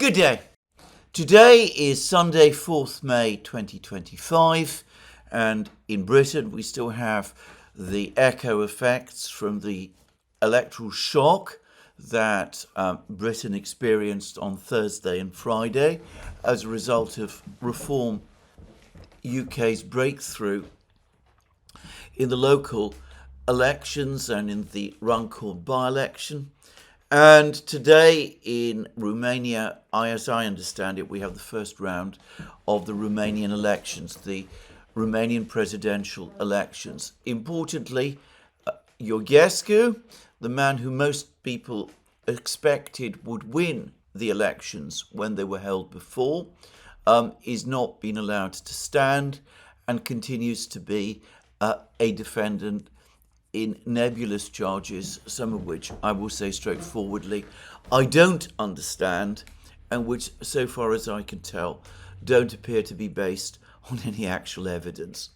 Good day. Today is Sunday, 4th May 2025, and in Britain we still have the echo effects from the electoral shock that Britain experienced on Thursday and Friday as a result of Reform UK's breakthrough in the local elections and in the run called by-election. And today in Romania, as I understand it, we have the first round of the Romanian elections, the Romanian presidential elections. Importantly, Georgescu, the man who most people expected would win the elections when they were held before, is not being allowed to stand and continues to be a defendant in nebulous charges, some of which I will say straightforwardly I don't understand, and which, so far as I can tell, don't appear to be based on any actual evidence.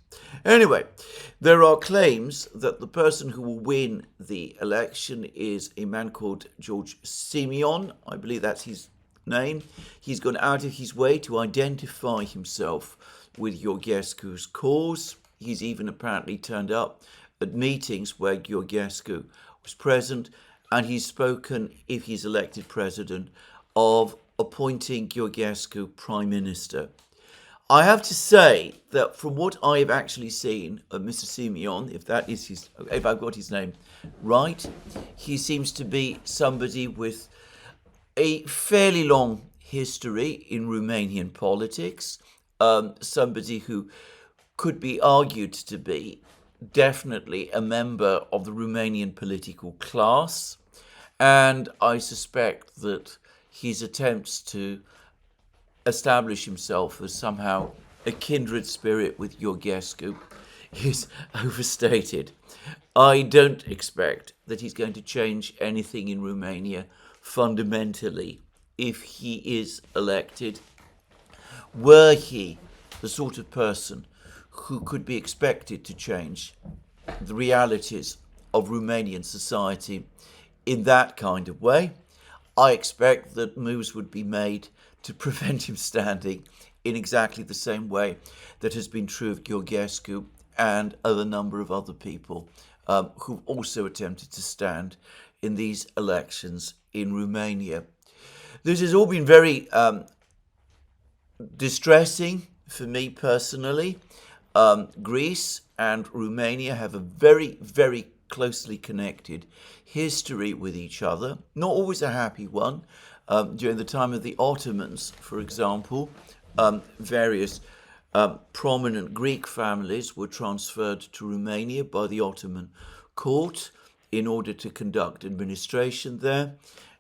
Anyway, there are claims that the person who will win the election is a man called George Simeon. I believe that's his name. He's gone out of his way to identify himself with Georgescu's cause. He's even apparently turned up at meetings where Georgescu was present, and he's spoken, if he's elected president, of appointing Georgescu prime minister. I have to say that from what I have actually seen of Mr. Simeon, if I've got his name right, he seems to be somebody with a fairly long history in Romanian politics, somebody who could be argued to be definitely a member of the Romanian political class, and I suspect that his attempts to establish himself as somehow a kindred spirit with Georgescu is overstated. I don't expect that he's going to change anything in Romania fundamentally if he is elected. Were he the sort of person who could be expected to change the realities of Romanian society in that kind of way, I expect that moves would be made to prevent him standing in exactly the same way that has been true of Georgescu and a number of other people who've also attempted to stand in these elections in Romania. This has all been very distressing for me personally. Greece and Romania have a very, very closely connected history with each other, not always a happy one. During the time of the Ottomans, for example, various prominent Greek families were transferred to Romania by the Ottoman court in order to conduct administration there.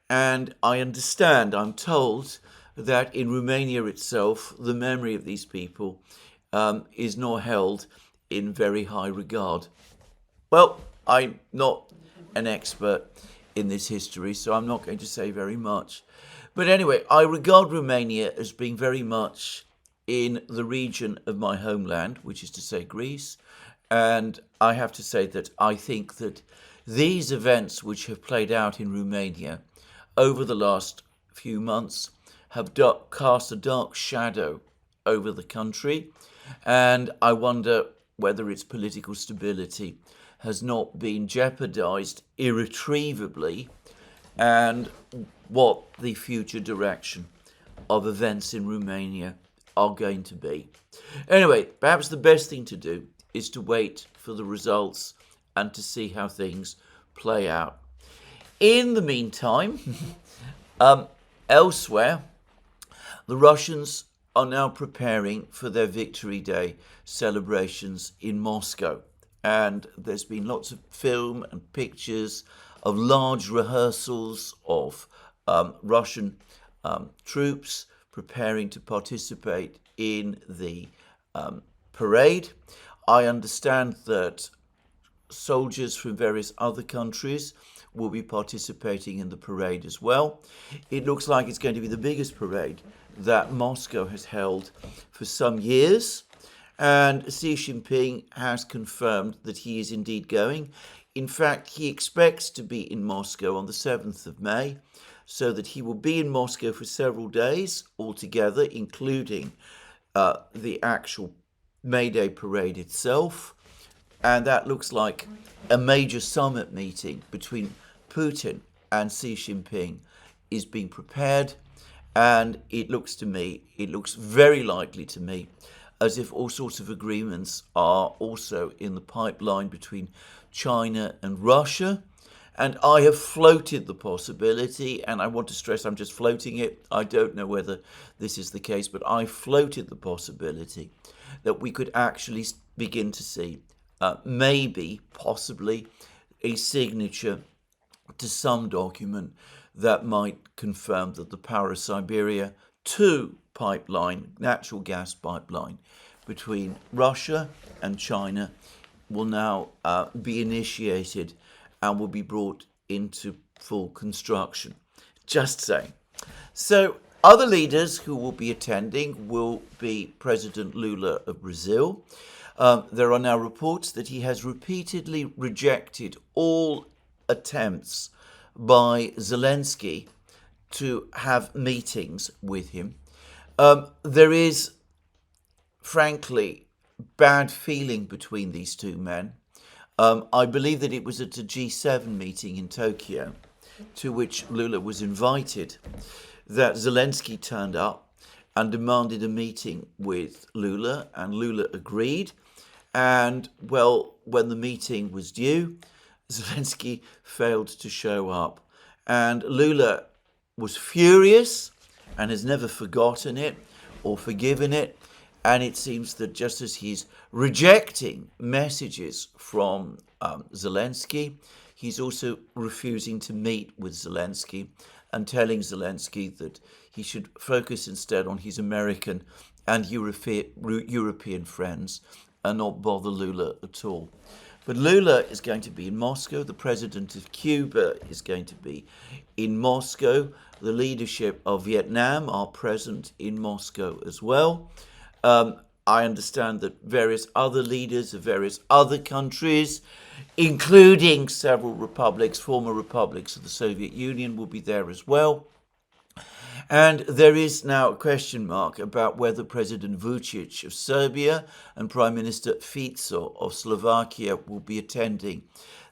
And I'm told that in Romania itself, the memory of these people is not held in very high regard. Well, I'm not an expert in this history, so I'm not going to say very much. But anyway, I regard Romania as being very much in the region of my homeland, which is to say Greece. And I have to say that I think that these events which have played out in Romania over the last few months have cast a dark shadow over the country. And I wonder whether its political stability has not been jeopardized irretrievably, and what the future direction of events in Romania are going to be. Anyway, perhaps the best thing to do is to wait for the results and to see how things play out. In the meantime, elsewhere, the Russians are now preparing for their Victory Day celebrations in Moscow. And there's been lots of film and pictures of large rehearsals of Russian troops preparing to participate in the parade. I understand that soldiers from various other countries will be participating in the parade as well. It looks like it's going to be the biggest parade that Moscow has held for some years, and Xi Jinping has confirmed that he is indeed going. In fact, he expects to be in Moscow on the 7th of May, so that he will be in Moscow for several days altogether, including the actual May Day parade itself. And that looks like a major summit meeting between Putin and Xi Jinping is being prepared. And it looks very likely to me, as if all sorts of agreements are also in the pipeline between China and Russia. And I have floated the possibility, and I want to stress I'm just floating it. I don't know whether this is the case, but I floated the possibility that we could actually begin to see maybe, possibly, a signature to some document that might confirm that the Power of Siberia 2 pipeline, natural gas pipeline between Russia and China will now be initiated and will be brought into full construction. Just saying. So other leaders who will be attending will be President Lula of Brazil. There are now reports that he has repeatedly rejected all attempts by Zelensky to have meetings with him. There is, frankly, bad feeling between these two men. I believe that it was at a G7 meeting in Tokyo, to which Lula was invited, that Zelensky turned up and demanded a meeting with Lula, and Lula agreed. And, well, when the meeting was due, Zelensky failed to show up. And Lula was furious and has never forgotten it or forgiven it. And it seems that just as he's rejecting messages from Zelensky, he's also refusing to meet with Zelensky and telling Zelensky that he should focus instead on his American and European friends and not bother Lula at all. But Lula is going to be in Moscow. The president of Cuba is going to be in Moscow. The leadership of Vietnam are present in Moscow as well. I understand that various other leaders of various other countries, including several republics, former republics of the Soviet Union, will be there as well. And there is now a question mark about whether President Vučić of Serbia and Prime Minister Fico of Slovakia will be attending.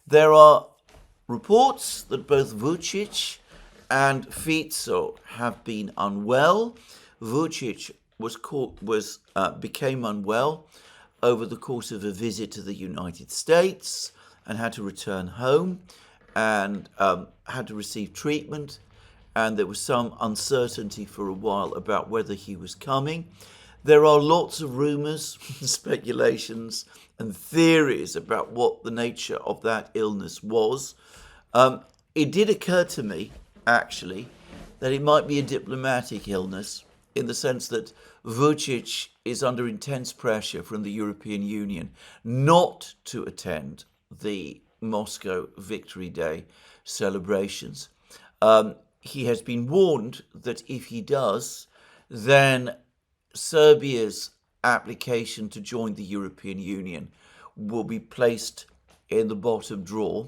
There are reports that both Vučić and Fico have been unwell. Vučić became unwell over the course of a visit to the United States and had to return home and had to receive treatment. And there was some uncertainty for a while about whether he was coming. There are lots of rumours, speculations, and theories about what the nature of that illness was. It did occur to me, actually, that it might be a diplomatic illness, in the sense that Vučić is under intense pressure from the European Union not to attend the Moscow Victory Day celebrations. He has been warned that if he does, then Serbia's application to join the European Union will be placed in the bottom drawer.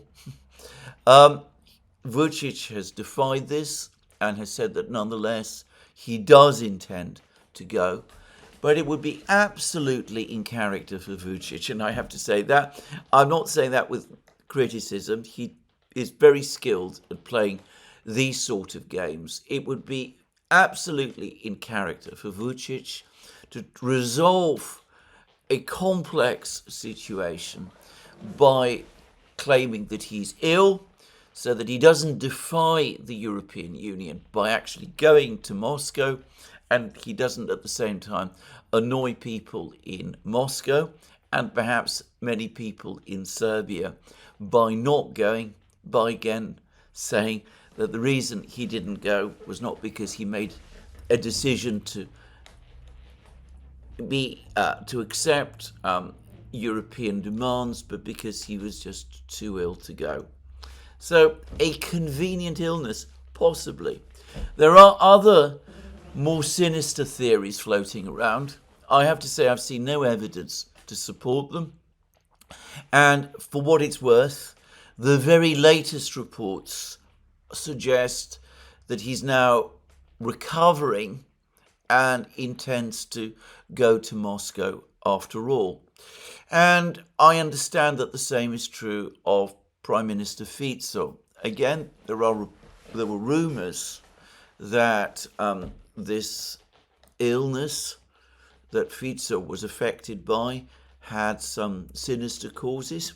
Vučić has defied this and has said that nonetheless he does intend to go. But it would be absolutely in character for Vučić, and I have to say that. I'm not saying that with criticism. He is very skilled at playing these sort of games. It would be absolutely in character for Vučić to resolve a complex situation by claiming that he's ill, so that he doesn't defy the European Union by actually going to Moscow, and he doesn't at the same time annoy people in Moscow and perhaps many people in Serbia by not going, by again saying that the reason he didn't go was not because he made a decision to accept European demands, but because he was just too ill to go. So a convenient illness, possibly. There are other more sinister theories floating around. I have to say I've seen no evidence to support them. And for what it's worth, the very latest reports suggest that he's now recovering and intends to go to Moscow after all. And I understand that the same is true of Prime Minister Fico. Again, there were rumours that this illness that Fico was affected by had some sinister causes.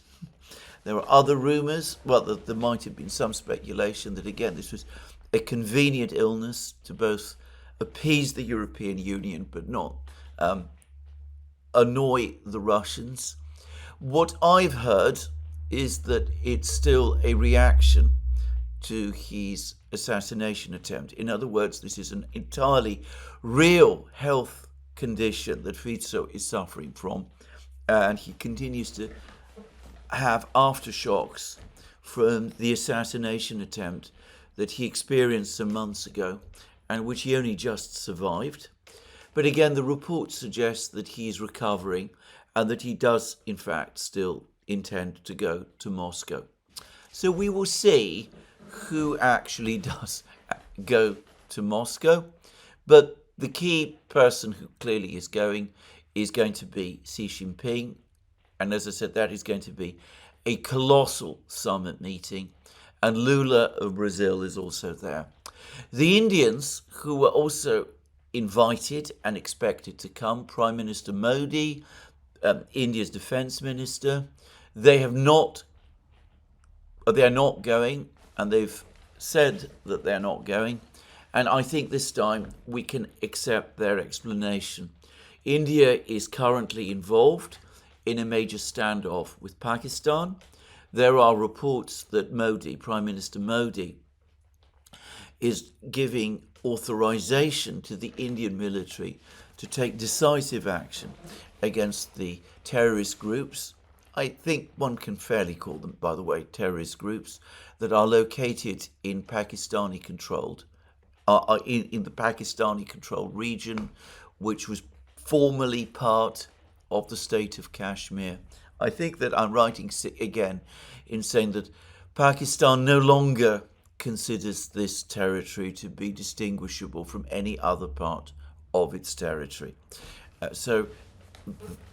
There are other rumours, well, there might have been some speculation that, again, this was a convenient illness to both appease the European Union but not annoy the Russians. What I've heard is that it's still a reaction to his assassination attempt. In other words, this is an entirely real health condition that Fico is suffering from, and he continues to have aftershocks from the assassination attempt that he experienced some months ago and which he only just survived. But again, the report suggests that he is recovering and that he does, in fact, still intend to go to Moscow. So we will see who actually does go to Moscow. But the key person who clearly is going to be Xi Jinping. And as I said, that is going to be a colossal summit meeting. And Lula of Brazil is also there. The Indians, who were also invited and expected to come, Prime Minister Modi, India's defense minister, they are not going, and they've said that they're not going. And I think this time we can accept their explanation. India is currently involved in a major standoff with Pakistan. There are reports that Modi, Prime Minister Modi, is giving authorization to the Indian military to take decisive action against the terrorist groups. I think one can fairly call them, by the way, terrorist groups that are located in Pakistani-controlled, in the Pakistani-controlled region, which was formerly part of the state of Kashmir. I think that I'm writing again in saying that Pakistan no longer considers this territory to be distinguishable from any other part of its territory. So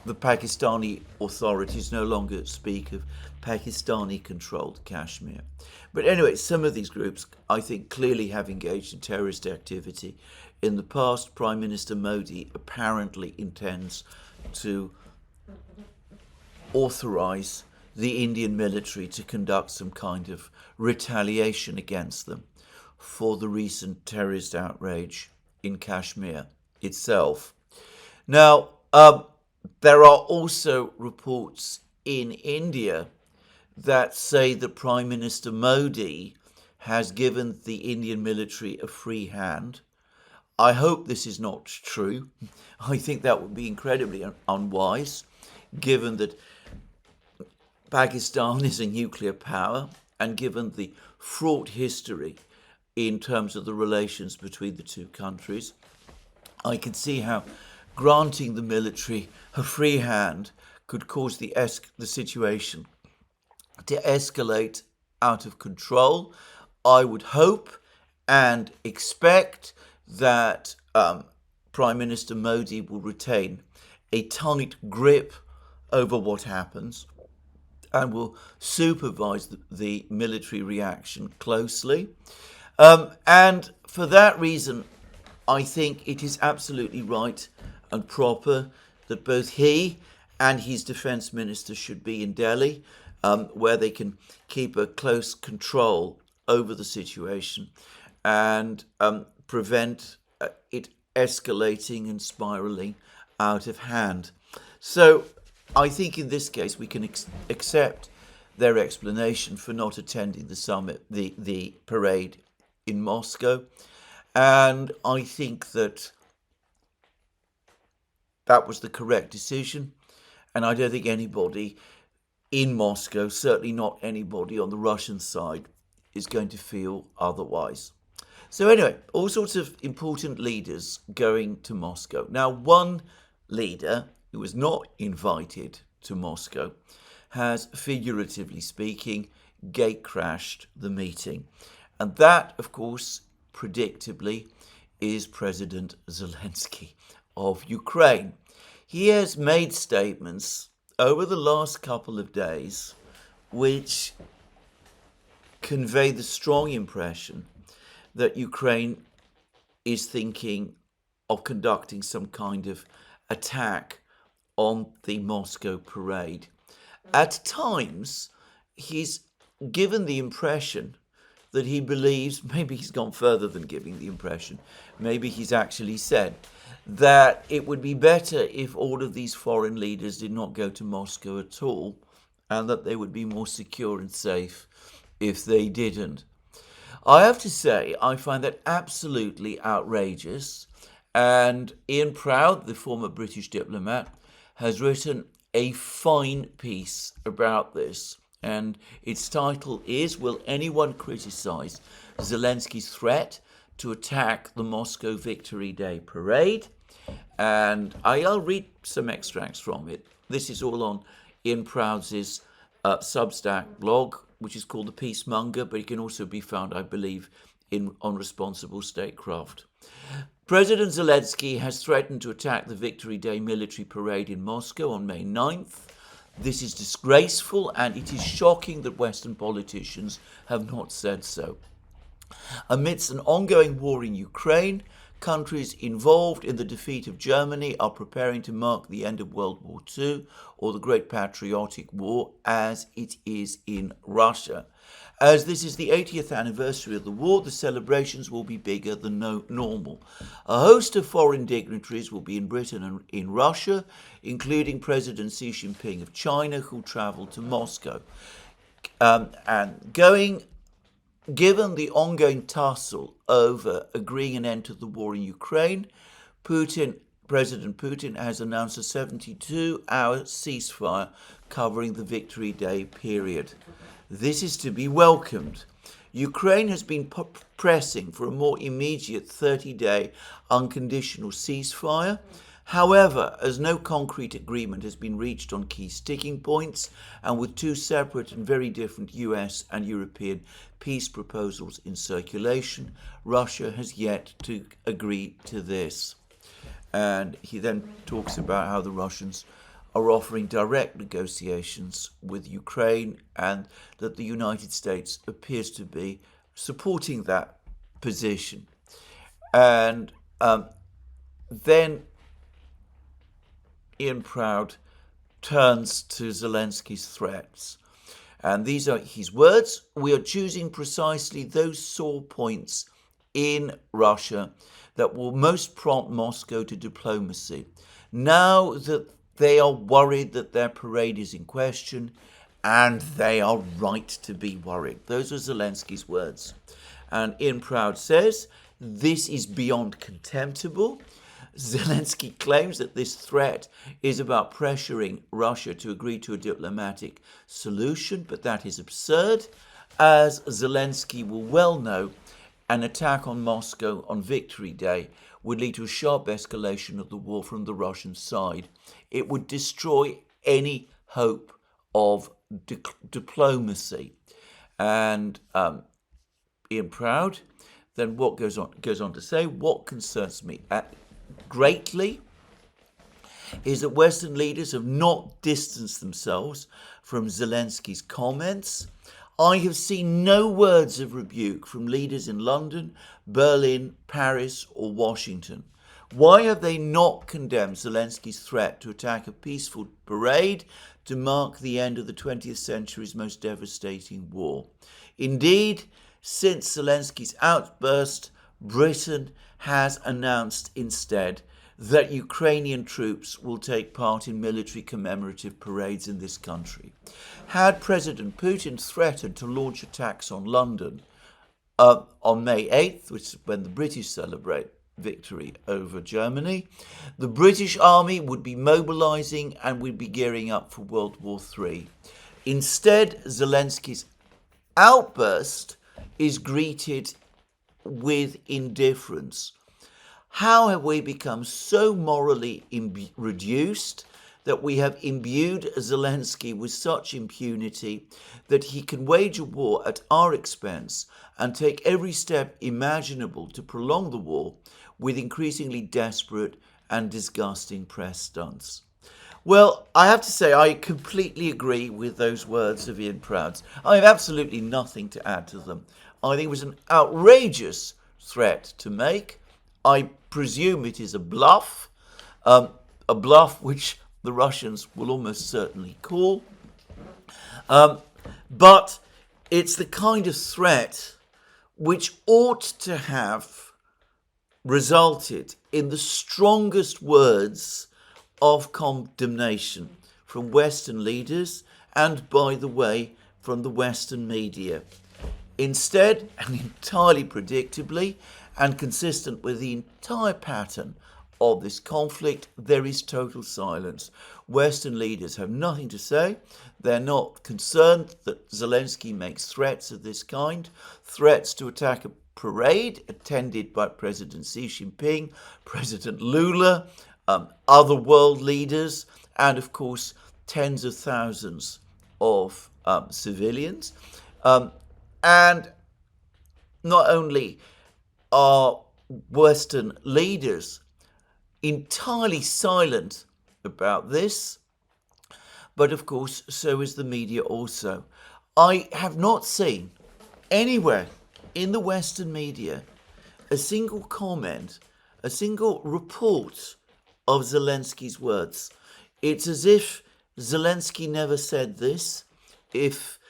the Pakistani authorities no longer speak of Pakistani-controlled Kashmir. But anyway, some of these groups, I think, clearly have engaged in terrorist activity. In the past, Prime Minister Modi apparently intends to authorize the Indian military to conduct some kind of retaliation against them for the recent terrorist outrage in Kashmir itself. Now, there are also reports in India that say that Prime Minister Modi has given the Indian military a free hand. I hope this is not true. I think that would be incredibly unwise, given that Pakistan is a nuclear power and given the fraught history in terms of the relations between the two countries. I can see how granting the military a free hand could cause the situation to escalate out of control. I would hope and expect that Prime Minister Modi will retain a tight grip over what happens and will supervise the military reaction closely. And for that reason, I think it is absolutely right and proper that both he and his defense minister should be in Delhi, where they can keep a close control over the situation and prevent it escalating and spiraling out of hand. So I think in this case we can accept their explanation for not attending the summit, the parade in Moscow. And I think that that was the correct decision. And I don't think anybody in Moscow, certainly not anybody on the Russian side, is going to feel otherwise. So anyway, all sorts of important leaders going to Moscow. Now, one leader who was not invited to Moscow has, figuratively speaking, gate-crashed the meeting. And that, of course, predictably, is President Zelensky of Ukraine. He has made statements over the last couple of days which convey the strong impression that Ukraine is thinking of conducting some kind of attack on the Moscow parade. At times, he's given the impression that he believes, maybe he's gone further than giving the impression, maybe he's actually said that it would be better if all of these foreign leaders did not go to Moscow at all, and that they would be more secure and safe if they didn't. I have to say, I find that absolutely outrageous, and Ian Proud, the former British diplomat, has written a fine piece about this, and its title is, "Will anyone criticise Zelensky's threat to attack the Moscow Victory Day parade?" And I'll read some extracts from it. This is all on Ian Proud's Substack blog, which is called The Peacemonger, but it can also be found, I believe, on Responsible Statecraft. President Zelensky has threatened to attack the Victory Day military parade in Moscow on May 9th. This is disgraceful, and it is shocking that Western politicians have not said so. Amidst an ongoing war in Ukraine, countries involved in the defeat of Germany are preparing to mark the end of World War II, or the Great Patriotic War, as it is in Russia. As this is the 80th anniversary of the war, the celebrations will be bigger than normal. A host of foreign dignitaries will be in Britain and in Russia, including President Xi Jinping of China, who travelled to Moscow. Given the ongoing tussle over agreeing an end to the war in Ukraine, President Putin has announced a 72-hour ceasefire covering the Victory Day period. This is to be welcomed. Ukraine has been pressing for a more immediate 30-day unconditional ceasefire. However, as no concrete agreement has been reached on key sticking points, and with two separate and very different US and European peace proposals in circulation, Russia has yet to agree to this. And he then talks about how the Russians are offering direct negotiations with Ukraine, and that the United States appears to be supporting that position. And then Ian Proud turns to Zelensky's threats. And these are his words: "We are choosing precisely those sore points in Russia that will most prompt Moscow to diplomacy. Now that they are worried that their parade is in question, and they are right to be worried." Those are Zelensky's words. And Ian Proud says, "This is beyond contemptible." Zelensky claims that this threat is about pressuring Russia to agree to a diplomatic solution, but that is absurd. As Zelensky will well know, an attack on Moscow on Victory Day would lead to a sharp escalation of the war from the Russian side. It would destroy any hope of diplomacy. And Ian Proud then goes on to say, "What concerns me greatly is that Western leaders have not distanced themselves from Zelensky's comments. I have seen no words of rebuke from leaders in London, Berlin, Paris, or Washington. Why have they not condemned Zelensky's threat to attack a peaceful parade to mark the end of the 20th century's most devastating war? Indeed, since Zelensky's outburst, Britain has announced instead that Ukrainian troops will take part in military commemorative parades in this country. Had President Putin threatened to launch attacks on London on May 8th, which is when the British celebrate victory over Germany, the British Army would be mobilizing and would be gearing up for World War III. Instead, Zelensky's outburst is greeted with indifference. How have we become so morally reduced that we have imbued Zelensky with such impunity that he can wage a war at our expense and take every step imaginable to prolong the war with increasingly desperate and disgusting press stunts. Well, I have to say I completely agree with those words of Ian Proud's. I have absolutely nothing to add to them. I think it was an outrageous threat to make. I presume it is a bluff which the Russians will almost certainly call. But it's the kind of threat which ought to have resulted in the strongest words of condemnation from Western leaders and, by the way, from the Western media. Instead, and entirely predictably and consistent with the entire pattern of this conflict, there is total silence. Western leaders have nothing to say. They're not concerned that Zelensky makes threats of this kind, threats to attack a parade attended by President Xi Jinping, President Lula, other world leaders, and of course tens of thousands of civilians. And not only are Western leaders entirely silent about this, but of course so is the media also. I have not seen anywhere in the Western media a single comment, a single report of Zelensky's words. It's as if Zelensky never said this. If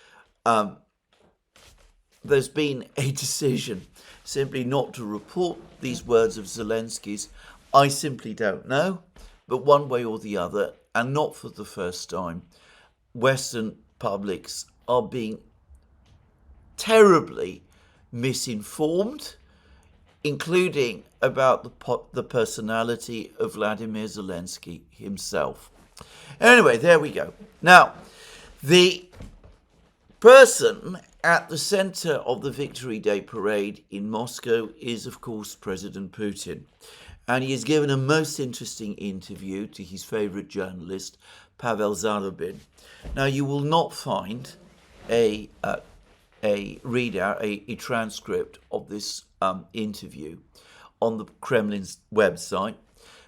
there's been a decision simply not to report these words of Zelensky's, I simply don't know. But one way or the other, and not for the first time, Western publics are being terribly misinformed, including about the personality of Vladimir Zelensky himself. Anyway, there we go. Now, the person at the center of the Victory Day parade in Moscow is, of course, President Putin. And he has given a most interesting interview to his favorite journalist, Pavel Zarubin. Now, you will not find a readout, a transcript of this interview on the Kremlin's website.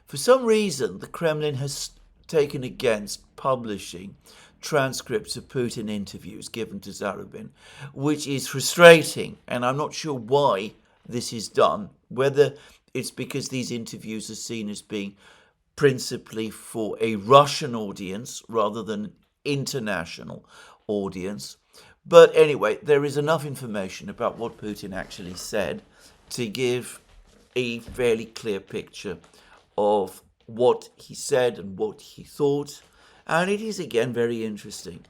For some reason, the Kremlin has taken against publishing transcripts of Putin interviews given to Zarubin, which is frustrating, and I'm not sure why this is done, whether it's because these interviews are seen as being principally for a Russian audience rather than an international audience. But anyway, there is enough information about what Putin actually said to give a fairly clear picture of what he said and what he thought. And it is, again, very interesting.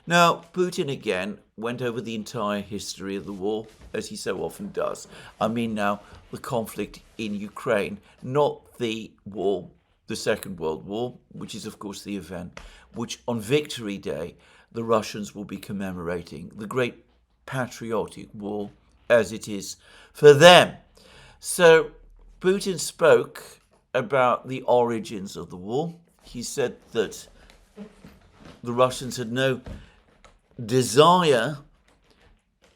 Now, Putin, again, went over the entire history of the war, as he so often does. I mean now the conflict in Ukraine, not the war, the Second World War, which is, of course, the event which on Victory Day the Russians will be commemorating, the great patriotic war as it is for them. So Putin spoke about the origins of the war. He said that the Russians had no desire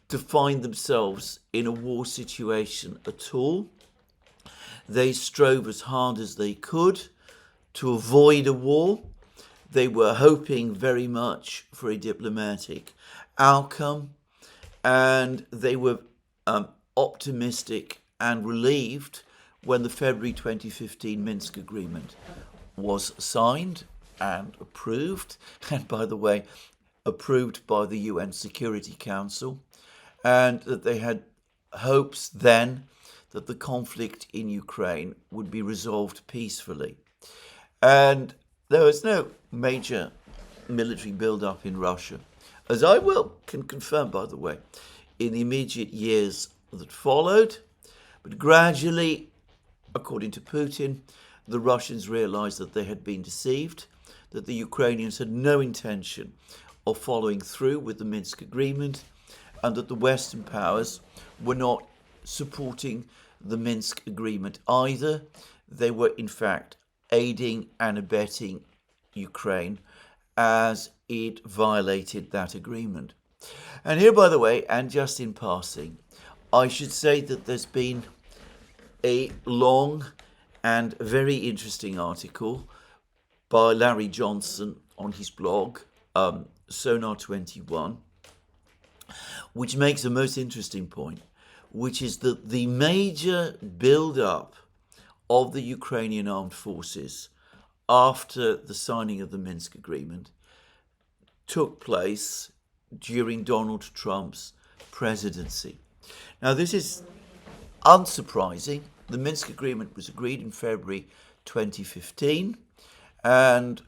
to find themselves in a war situation at all. They strove as hard as they could to avoid a war. They were hoping very much for a diplomatic outcome, and they were optimistic and relieved when the February 2015 Minsk agreement was signed and approved, and by the way, approved by the UN Security Council, and that they had hopes then that the conflict in Ukraine would be resolved peacefully. And there was no major military build-up in Russia, as I can confirm, by the way, in the immediate years that followed. But gradually, according to Putin, the Russians realized that they had been deceived, that the Ukrainians had no intention of following through with the Minsk agreement, and that the Western powers were not supporting the Minsk agreement either. They were, in fact, aiding and abetting Ukraine as it violated that agreement. And here, by the way, and just in passing, I should say that there's been a long and very interesting article by Larry Johnson on his blog, Sonar21, which makes the most interesting point, which is that the major build-up of the Ukrainian armed forces after the signing of the Minsk agreement took place during Donald Trump's presidency. Now, this is unsurprising. The Minsk agreement was agreed in February 2015, and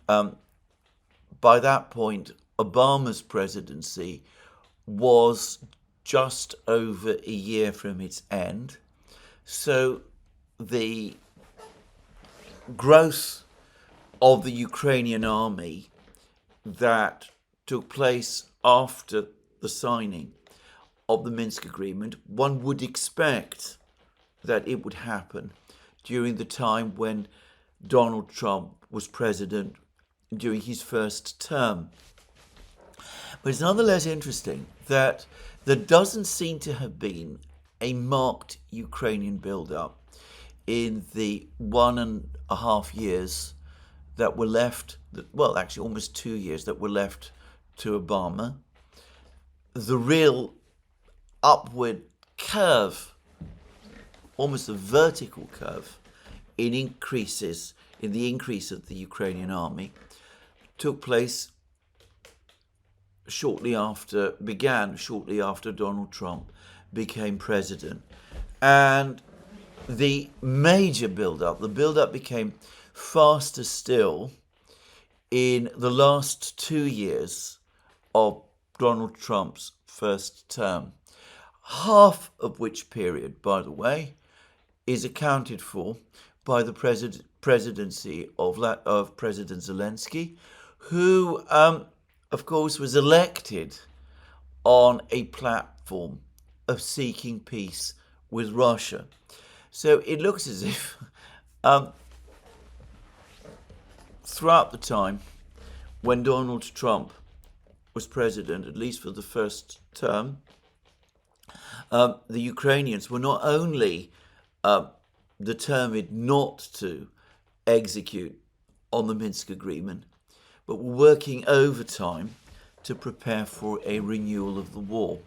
by that point, Obama's presidency was just over a year from its end. So the growth of the Ukrainian army that took place after the signing of the Minsk agreement, one would expect that it would happen during the time when Donald Trump was president during his first term. But it's nonetheless interesting that there doesn't seem to have been a marked Ukrainian build-up in the 1.5 years that were left, well, actually almost 2 years that were left to Obama. The real upward curve, almost a vertical curve, in the increase of the Ukrainian army took place began shortly after Donald Trump became president. And the major the build-up became faster still in the last 2 years of Donald Trump's first term, half of which period, by the way, is accounted for by the presidency of President Zelensky, who, of course, was elected on a platform of seeking peace with Russia. So it looks as if throughout the time when Donald Trump was president, at least for the first term, the Ukrainians were not only determined not to execute on the Minsk agreement, but were working overtime to prepare for a renewal of the war.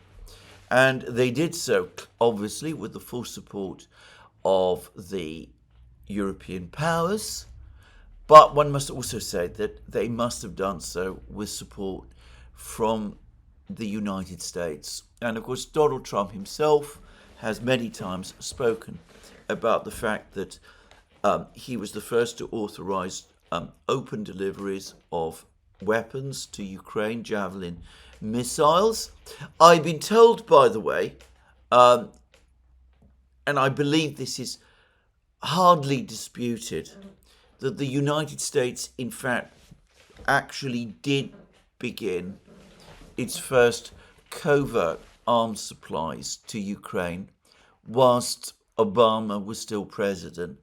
And they did so, obviously, with the full support of the European powers, but one must also say that they must have done so with support from the United States. And of course, Donald Trump himself has many times spoken about the fact that he was the first to authorize open deliveries of weapons to Ukraine, Javelin missiles. I've been told, by the way, and I believe this is hardly disputed, that the United States, in fact, actually did begin its first covert arms supplies to Ukraine whilst Obama was still president.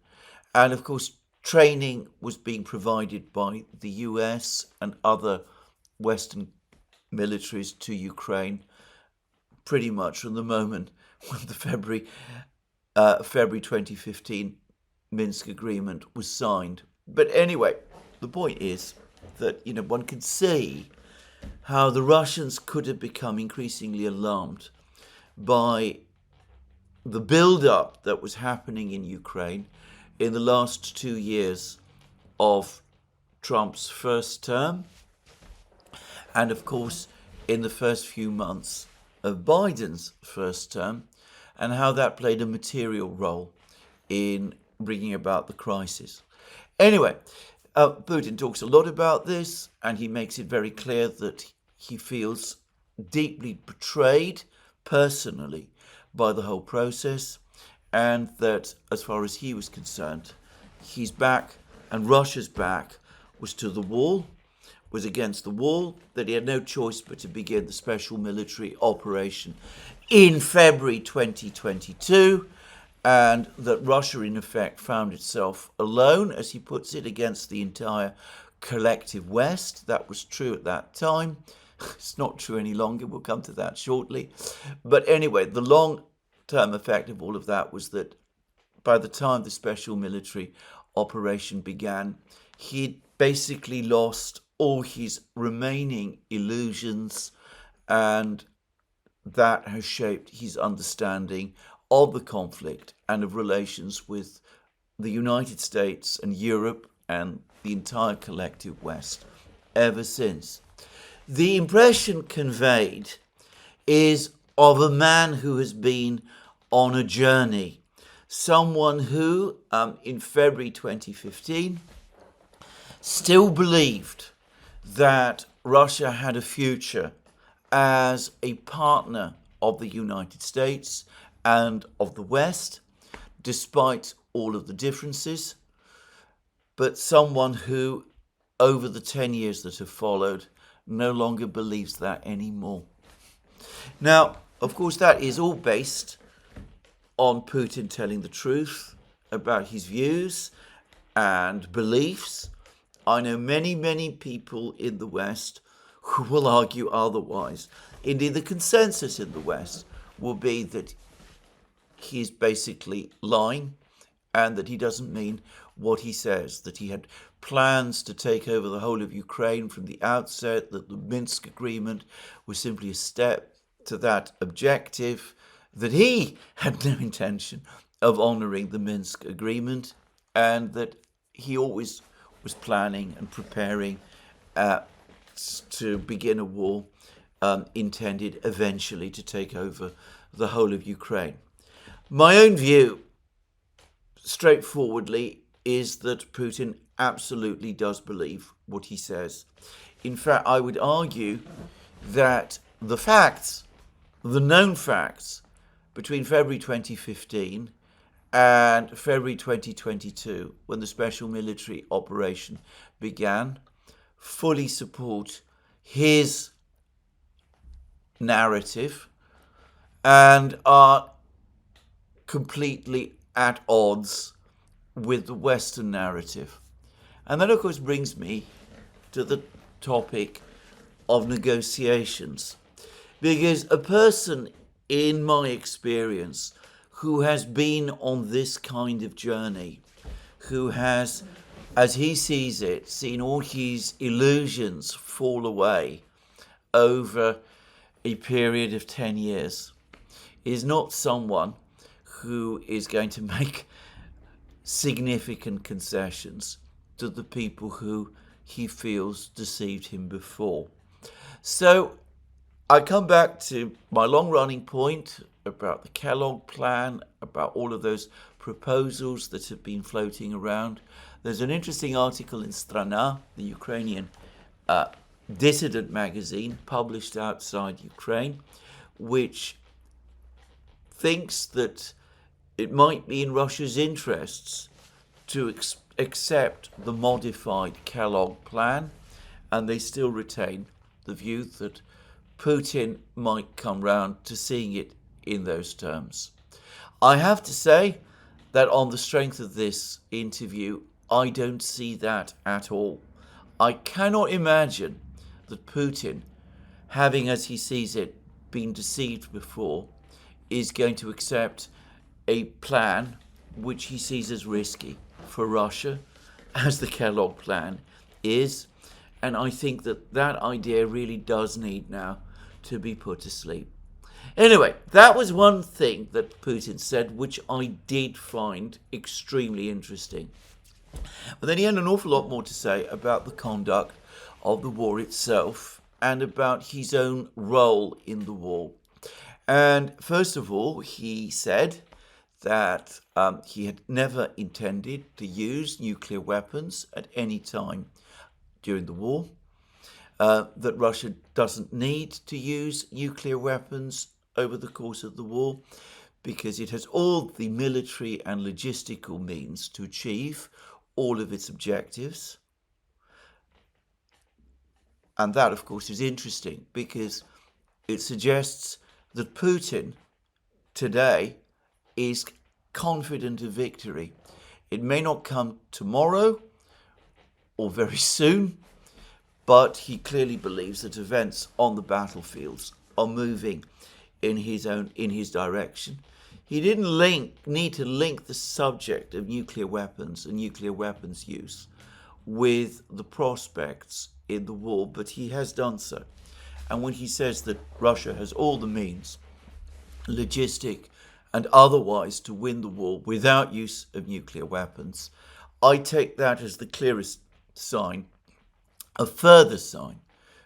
And of course, training was being provided by the US and other Western militaries to Ukraine pretty much from the moment when the February 2015 Minsk agreement was signed. But anyway, the point is that, one can see how the Russians could have become increasingly alarmed by the build-up that was happening in Ukraine in the last 2 years of Trump's first term, and of course in the first few months of Biden's first term, and how that played a material role in bringing about the crisis. Anyway, Putin talks a lot about this, and he makes it very clear that he feels deeply betrayed personally by the whole process, and that as far as he was concerned, his back and Russia's back was to the wall, was against the wall, that he had no choice but to begin the special military operation in February 2022, and that Russia in effect found itself alone, as he puts it, against the entire collective West. That was true at that time. It's not true any longer. We'll come to that shortly. But anyway, the long-term effect of all of that was that by the time the special military operation began, he'd basically lost all his remaining illusions, and that has shaped his understanding of the conflict and of relations with the United States and Europe and the entire collective West ever since. The impression conveyed is of a man who has been on a journey, someone who, in February 2015, still believed that Russia had a future as a partner of the United States and of the West, despite all of the differences, but someone who, over the 10 years that have followed, no longer believes that anymore. Now, of course, that is all based on Putin telling the truth about his views and beliefs. I know many, many people in the West who will argue otherwise. Indeed, the consensus in the West will be that he's basically lying and that he doesn't mean what he says, that he had plans to take over the whole of Ukraine from the outset, that the Minsk agreement was simply a step to that objective, that he had no intention of honouring the Minsk agreement, and that he always was planning and preparing to begin a war intended eventually to take over the whole of Ukraine. My own view, straightforwardly, is that Putin absolutely does believe what he says. In fact, I would argue that the facts, the known facts, between February 2015 and February 2022, when the special military operation began, fully support his narrative and are completely at odds with the Western narrative. And that, of course, brings me to the topic of negotiations. Because a person, in my experience, who has been on this kind of journey, who has, as he sees it, seen all his illusions fall away over a period of 10 years, is not someone who is going to make significant concessions to the people who he feels deceived him before. So I come back to my long-running point about the Kellogg plan, about all of those proposals that have been floating around. There's an interesting article in Strana, the Ukrainian dissident magazine published outside Ukraine, which thinks that it might be in Russia's interests to accept the modified Kellogg plan, and they still retain the view that Putin might come round to seeing it in those terms. I have to say that on the strength of this interview, I don't see that at all. I cannot imagine that Putin, having, as he sees it, been deceived before, is going to accept a plan which he sees as risky for Russia, as the Kellogg plan is. And I think that that idea really does need now to be put to sleep. Anyway, that was one thing that Putin said, which I did find extremely interesting. But then he had an awful lot more to say about the conduct of the war itself and about his own role in the war. And first of all, he said that he had never intended to use nuclear weapons at any time during the war, that Russia doesn't need to use nuclear weapons over the course of the war because it has all the military and logistical means to achieve all of its objectives. And that, of course, is interesting because it suggests that Putin today is confident of victory. It may not come tomorrow or very soon, but he clearly believes that events on the battlefields are moving in his direction. He didn't need to link the subject of nuclear weapons and nuclear weapons use with the prospects in the war, but he has done so. And when he says that Russia has all the means, logistic and otherwise, to win the war without use of nuclear weapons, I take that as the clearest sign, a further sign,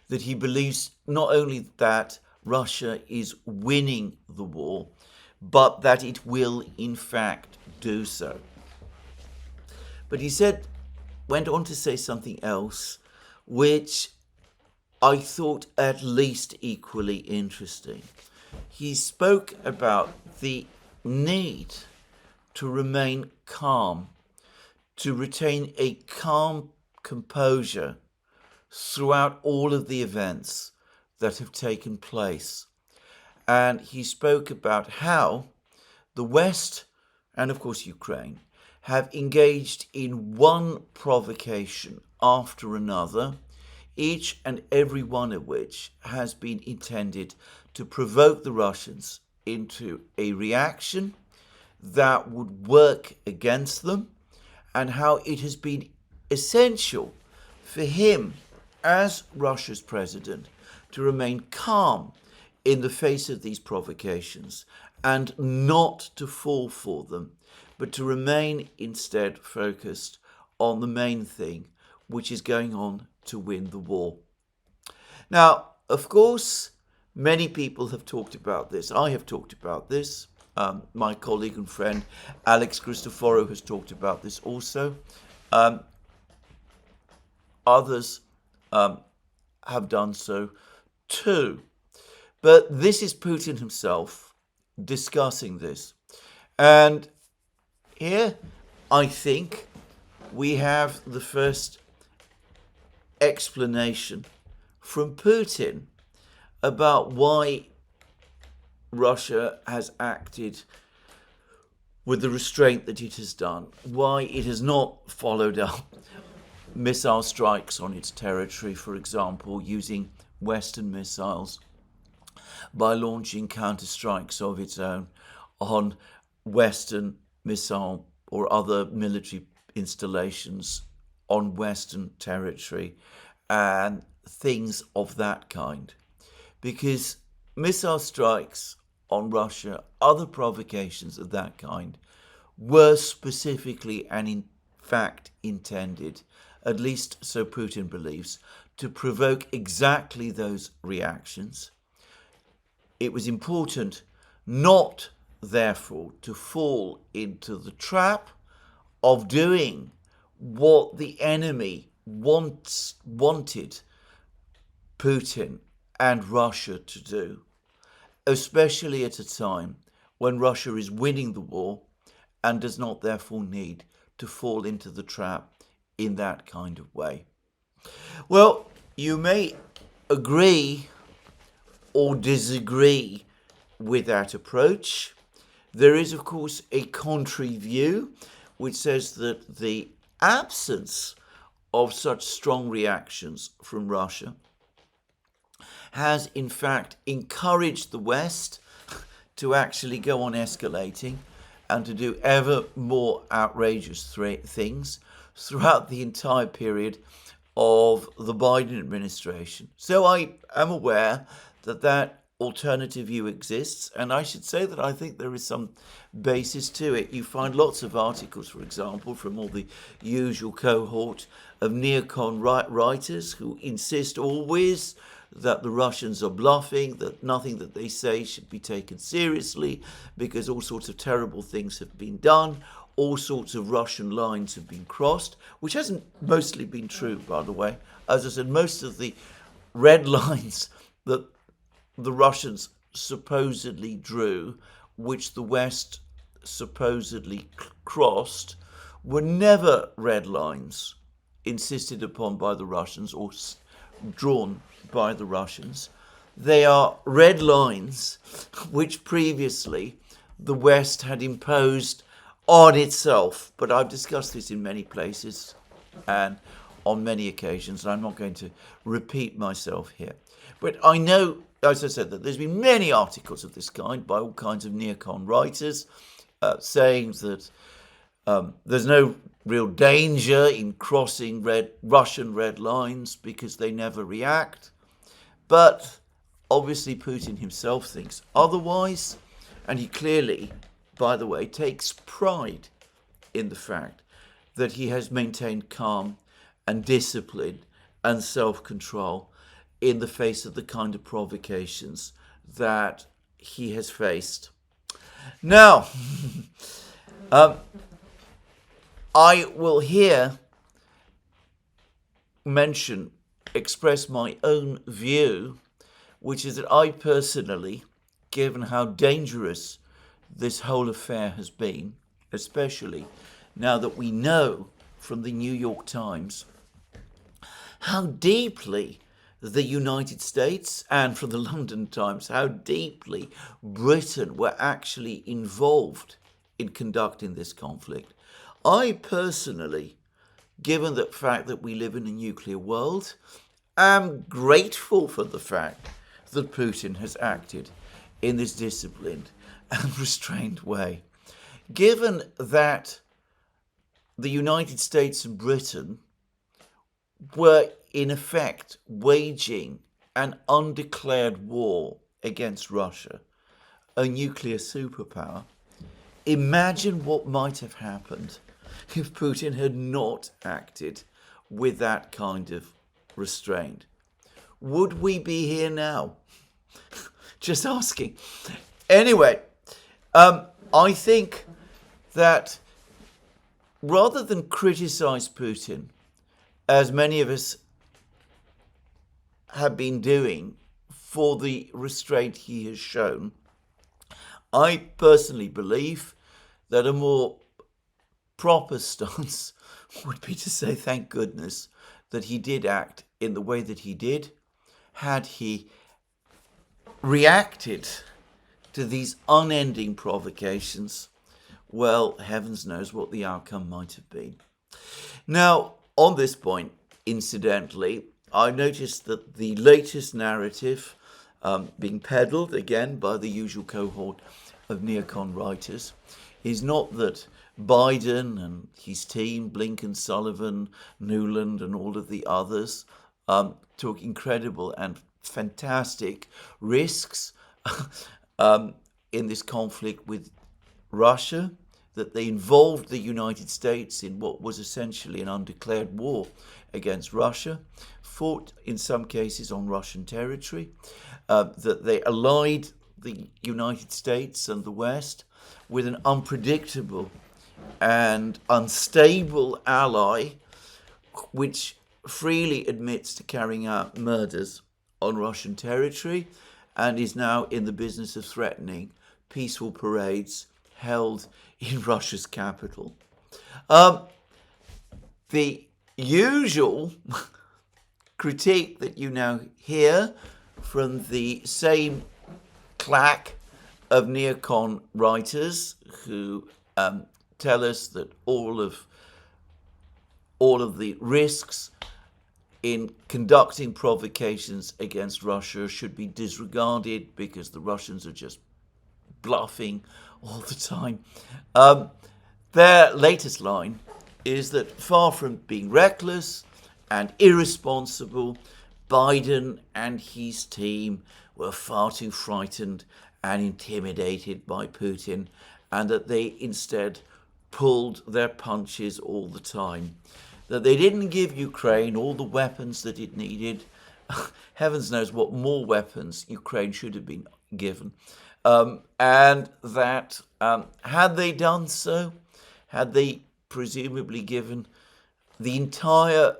that he believes not only that Russia is winning the war, but that it will in fact do so. But he went on to say something else, which I thought at least equally interesting. He spoke about the need to remain calm, to retain a calm composure throughout all of the events that have taken place. And he spoke about how the West, and of course Ukraine, have engaged in one provocation after another, each and every one of which has been intended to provoke the Russians into a reaction that would work against them, and how it has been essential for him as Russia's president to remain calm in the face of these provocations and not to fall for them, but to remain instead focused on the main thing, which is going on to win the war. Now, of course, many people have talked about this. I have talked about this. My colleague and friend Alex Christoforou has talked about this also. Others have done so too. But this is Putin himself discussing this. And here, I think, we have the first explanation from Putin about why Russia has acted with the restraint that it has done, why it has not followed up missile strikes on its territory, for example, using Western missiles, by launching counterstrikes of its own on Western missile or other military installations on Western territory and things of that kind. Because missile strikes on Russia, other provocations of that kind, were specifically and in fact intended, at least so Putin believes, to provoke exactly those reactions. It was important not, therefore, to fall into the trap of doing what the enemy wanted Putin and Russia to do, especially at a time when Russia is winning the war and does not therefore need to fall into the trap in that kind of way. Well, you may agree or disagree with that approach. There is, of course, a contrary view which says that the absence of such strong reactions from Russia has in fact encouraged the West to actually go on escalating and to do ever more outrageous things throughout the entire period of the Biden administration. So I am aware that alternative view exists, and I should say that I think there is some basis to it. You find lots of articles, for example, from all the usual cohort of neocon writers who insist always that the Russians are bluffing, that nothing that they say should be taken seriously because all sorts of terrible things have been done, all sorts of Russian lines have been crossed, which hasn't mostly been true, by the way. As I said, most of the red lines that the Russians supposedly drew, which the West supposedly crossed, were never red lines insisted upon by the Russians or drawn by the Russians. They are red lines which previously the West had imposed on itself. But I've discussed this in many places, and on many occasions, and I'm not going to repeat myself here. But I know, as I said, that there's been many articles of this kind by all kinds of neocon writers saying that there's no real danger in crossing Russian red lines because they never react. But obviously Putin himself thinks otherwise, and he clearly, by the way, takes pride in the fact that he has maintained calm and discipline and self-control in the face of the kind of provocations that he has faced. Now, I will here express my own view, which is that I personally, given how dangerous this whole affair has been, especially now that we know from the New York Times how deeply the United States, and from the London Times, how deeply Britain were actually involved in conducting this conflict. I personally, given the fact that we live in a nuclear world, am grateful for the fact that Putin has acted in this disciplined and restrained way. Given that the United States and Britain were in effect waging an undeclared war against Russia, a nuclear superpower, imagine what might have happened if Putin had not acted with that kind of restraint. Would we be here now? Just asking. Anyway, I think that rather than criticize Putin, as many of us have been doing for the restraint he has shown, I personally believe that a more proper stance would be to say thank goodness that he did act in the way that he did. Had he reacted to these unending provocations, well, heavens knows what the outcome might have been. Now, on this point, incidentally, I noticed that the latest narrative being peddled, again, by the usual cohort of neocon writers, is not that Biden and his team, Blinken, Sullivan, Nuland, and all of the others, took incredible and fantastic risks in this conflict with Russia, that they involved the United States in what was essentially an undeclared war against Russia, fought in some cases on Russian territory, that they allied the United States and the West with an unpredictable and unstable ally which freely admits to carrying out murders on Russian territory and is now in the business of threatening peaceful parades held in Russia's capital. The usual critique that you now hear from the same claque of neocon writers who tell us that all of the risks in conducting provocations against Russia should be disregarded because the Russians are just bluffing all the time. Their latest line is that far from being reckless and irresponsible, Biden and his team were far too frightened and intimidated by Putin, and that they instead pulled their punches all the time. That they didn't give Ukraine all the weapons that it needed. Heavens knows what more weapons Ukraine should have been given. And that had they done so, had they presumably given the entire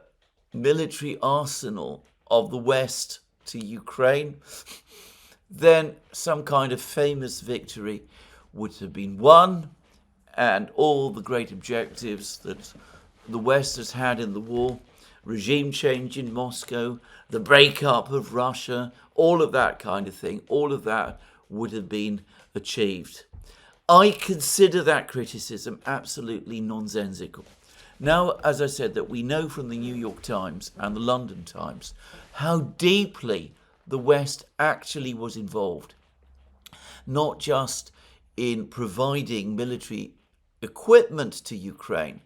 military arsenal of the West to Ukraine, then some kind of famous victory would have been won, and all the great objectives that the West has had in the war, regime change in Moscow, the breakup of Russia, all of that kind of thing, all of that would have been achieved. I consider that criticism absolutely nonsensical. Now, as I said, that we know from the New York Times and the London Times how deeply the West actually was involved, not just in providing military equipment to Ukraine,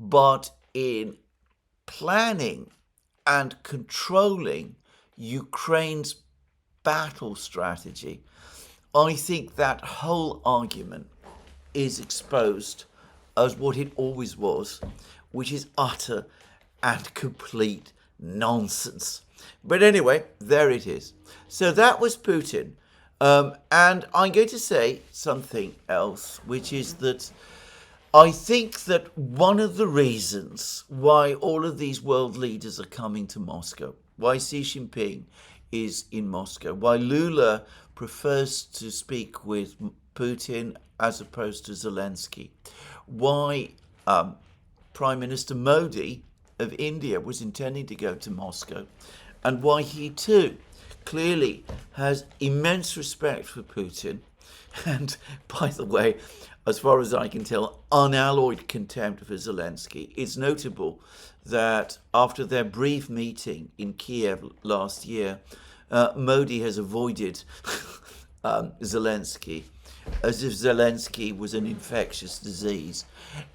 but in planning and controlling Ukraine's battle strategy. I think that whole argument is exposed as what it always was, which is utter and complete nonsense. But anyway, there it is. So that was Putin. And I'm going to say something else, which is that I think that one of the reasons why all of these world leaders are coming to Moscow, why Xi Jinping is in Moscow, why Lula prefers to speak with Putin as opposed to Zelensky, why Prime Minister Modi of India was intending to go to Moscow, and why he too clearly has immense respect for Putin, and by the way, as far as I can tell, unalloyed contempt for Zelensky. It's notable that after their brief meeting in Kiev last year, Modi has avoided Zelensky, as if Zelensky was an infectious disease.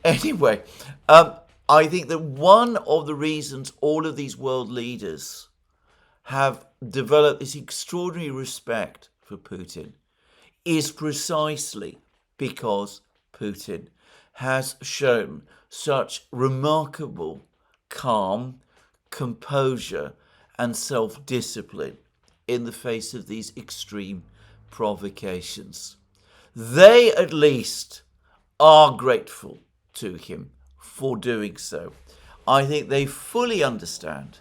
Anyway, I think that one of the reasons all of these world leaders have developed this extraordinary respect for Putin is precisely because Putin has shown such remarkable calm, composure, and self-discipline in the face of these extreme provocations. They at least are grateful to him for doing so. I think they fully understand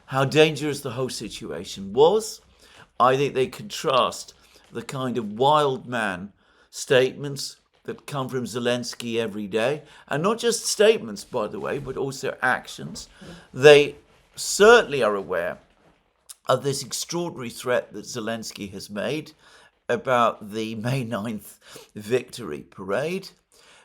how dangerous the whole situation was. I think they contrast the kind of wild man statements that come from Zelensky every day, and not just statements, by the way, but also actions. They certainly are aware of this extraordinary threat that Zelensky has made about the May 9th victory parade.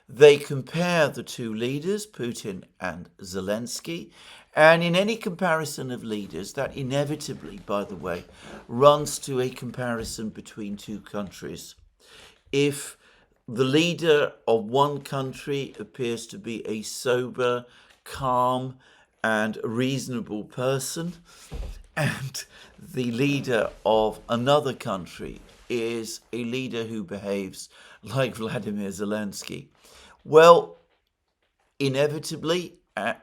They compare the two leaders, Putin and Zelensky, and in any comparison of leaders, that inevitably, by the way, runs to a comparison between two countries. If the leader of one country appears to be a sober, calm, and reasonable person, and the leader of another country is a leader who behaves like Vladimir Zelensky, well, inevitably, the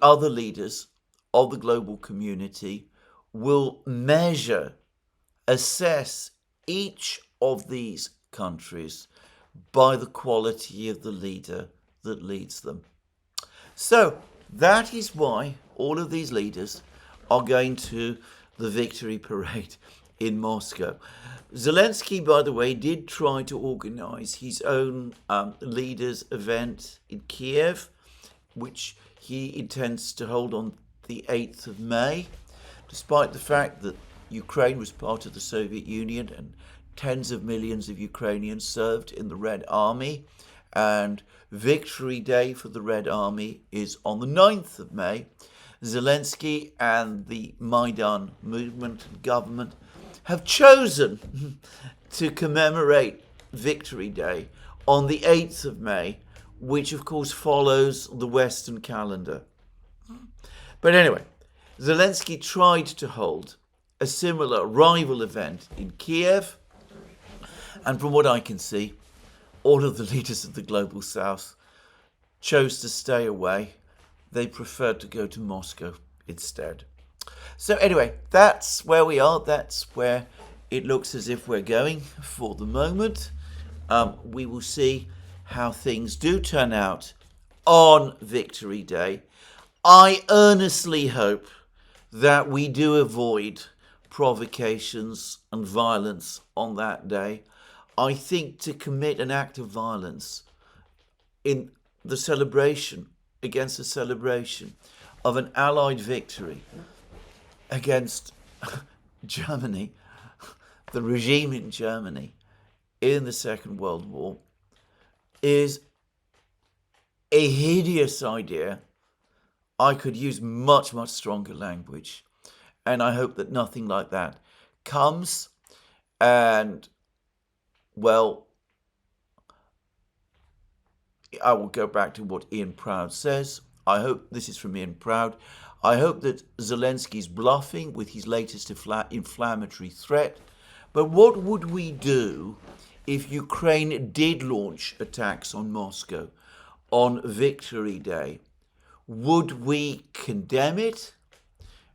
other leaders of the global community will measure, assess each of these countries by the quality of the leader that leads them. So that is why all of these leaders are going to the victory parade in Moscow. Zelensky, by the way, did try to organize his own leaders event in Kiev, which he intends to hold on the 8th of May, despite the fact that Ukraine was part of the Soviet Union and tens of millions of Ukrainians served in the Red Army, and Victory Day for the Red Army is on the 9th of May. Zelensky and the Maidan movement and government have chosen to commemorate Victory Day on the 8th of May, which of course follows the Western calendar. But anyway, Zelensky tried to hold a similar rival event in Kiev, and from what I can see, all of the leaders of the global south chose to stay away. They preferred to go to Moscow instead. So anyway, that's where we are. That's where it looks as if we're going for the moment. We will see how things do turn out on Victory Day. I earnestly hope that we do avoid provocations and violence on that day. I think to commit an act of violence in the celebration, against the celebration of an Allied victory against Germany, the regime in Germany in the Second World War, is a hideous idea. I could use much, much stronger language. And I hope that nothing like that comes. And, well, I will go back to what Ian Proud says. I hope, this is from Ian Proud, I hope that Zelensky's bluffing with his latest inflammatory threat. But what would we do if Ukraine did launch attacks on Moscow on Victory Day? Would we condemn it?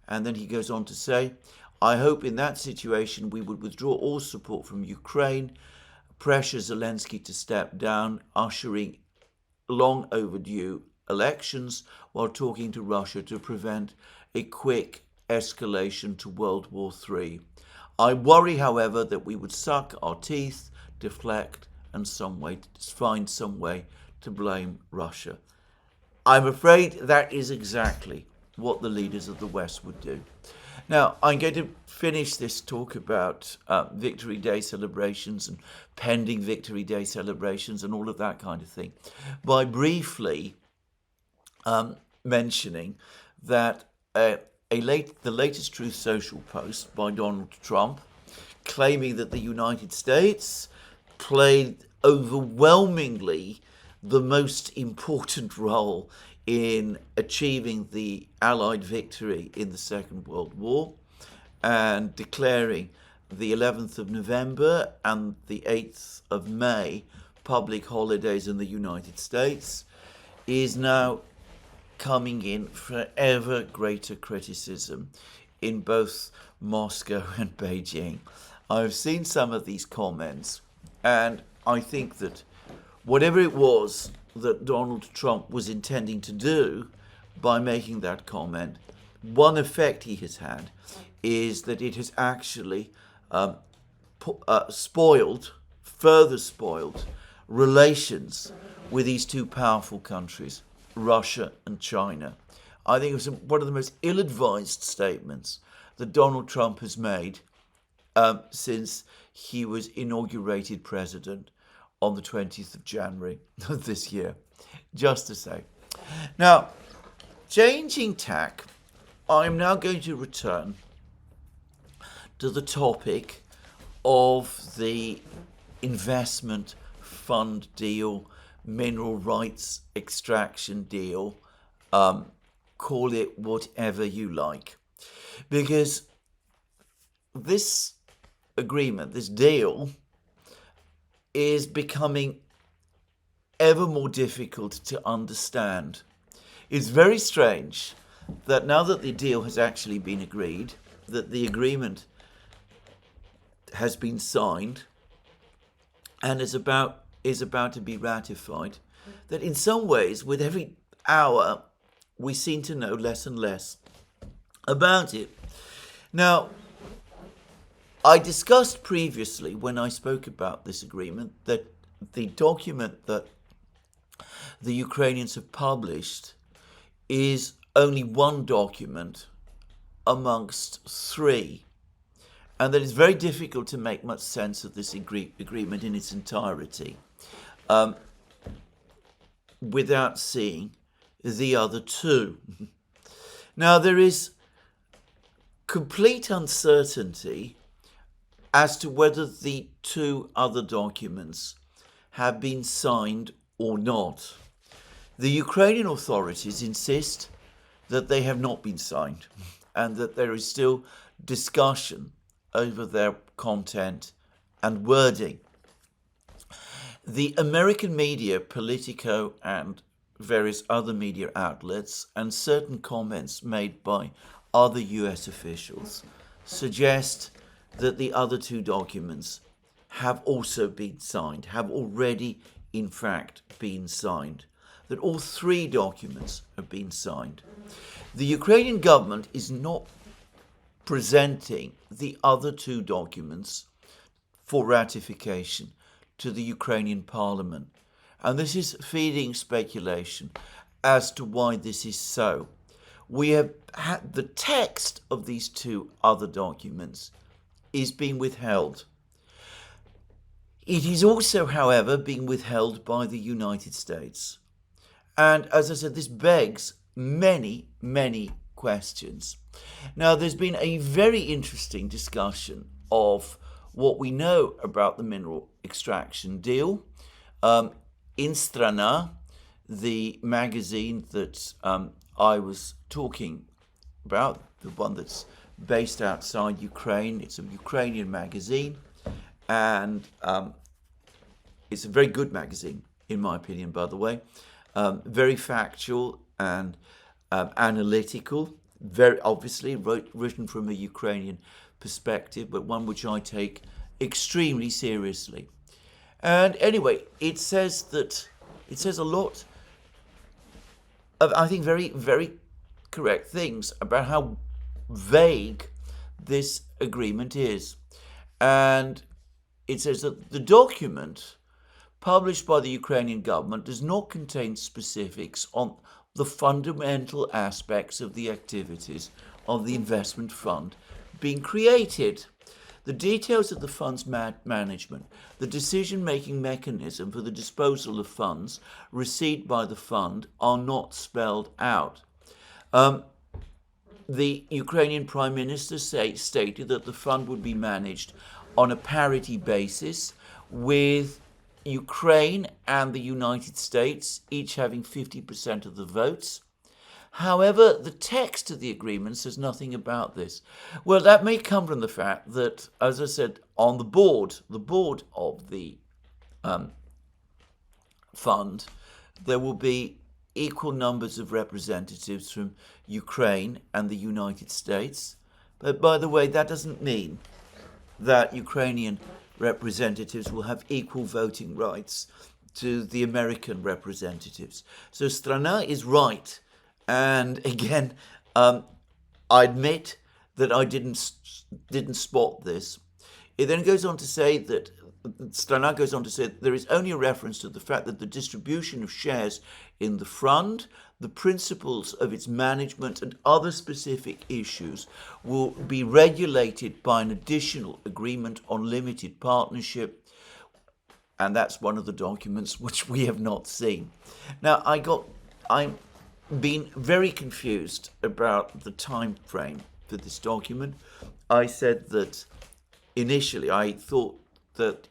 And then he goes on to say, I hope in that situation we would withdraw all support from Ukraine, pressure Zelensky to step down, ushering long overdue elections while talking to Russia to prevent a quick escalation to World War III. I worry, however, that we would suck our teeth, deflect, and find some way to blame Russia. I'm afraid that is exactly what the leaders of the West would do. Now, I'm going to finish this talk about Victory Day celebrations and pending Victory Day celebrations and all of that kind of thing by briefly mentioning that the latest Truth Social post by Donald Trump claiming that the United States played overwhelmingly the most important role in achieving the Allied victory in the Second World War and declaring the 11th of November and the 8th of May public holidays in the United States is now coming in for ever greater criticism in both Moscow and Beijing. I've seen some of these comments, and I think that whatever it was that Donald Trump was intending to do by making that comment, one effect he has had is that it has actually further spoiled relations with these two powerful countries, Russia and China. I think it was one of the most ill-advised statements that Donald Trump has made since he was inaugurated president on the 20th of January of this year, just to say. Now, changing tack, I'm now going to return to the topic of the investment fund deal, mineral rights extraction deal, call it whatever you like. Because this agreement, this deal, is becoming ever more difficult to understand. It's very strange that now that the deal has actually been agreed, that the agreement has been signed and is about to be ratified, that in some ways, with every hour, we seem to know less and less about it. Now, I discussed previously when I spoke about this agreement that the document that the Ukrainians have published is only one document amongst three, and that it's very difficult to make much sense of this agreement in its entirety without seeing the other two. Now, there is complete uncertainty as to whether the two other documents have been signed or not. The Ukrainian authorities insist that they have not been signed and that there is still discussion over their content and wording. The American media, Politico, and various other media outlets, and certain comments made by other US officials suggest that the other two documents have also been signed, have already, in fact, been signed, that all three documents have been signed. The Ukrainian government is not presenting the other two documents for ratification to the Ukrainian parliament. And this is feeding speculation as to why this is so. We have had the text of these two other documents is being withheld. It is also, however, being withheld by the United States. And as I said, this begs many, many questions. Now, there's been a very interesting discussion of what we know about the mineral extraction deal. In Strana, the magazine that I was talking about, the one that's based outside Ukraine, it's a Ukrainian magazine, and it's a very good magazine, in my opinion, by the way. Very factual and analytical, very obviously written from a Ukrainian perspective, but one which I take extremely seriously. And anyway, it says a lot of, I think, very, very correct things about how vague this agreement is. And it says that the document published by the Ukrainian government does not contain specifics on the fundamental aspects of the activities of the investment fund being created. The details of the fund's management, the decision-making mechanism for the disposal of funds received by the fund are not spelled out. The Ukrainian Prime Minister stated that the fund would be managed on a parity basis, with Ukraine and the United States each having 50% of the votes. However, the text of the agreement says nothing about this. Well, that may come from the fact that, as I said, on the board of the fund, there will be equal numbers of representatives from Ukraine and the United States. But by the way, that doesn't mean that Ukrainian representatives will have equal voting rights to the American representatives. So Strana is right. And again, I admit that I didn't spot this. It then goes on to say that Strana goes on to say that there is only a reference to the fact that the distribution of shares in the fund, the principles of its management, and other specific issues will be regulated by an additional agreement on limited partnership. And that's one of the documents which we have not seen. Now, I'm been very confused about the time frame for this document. I said that initially I thought that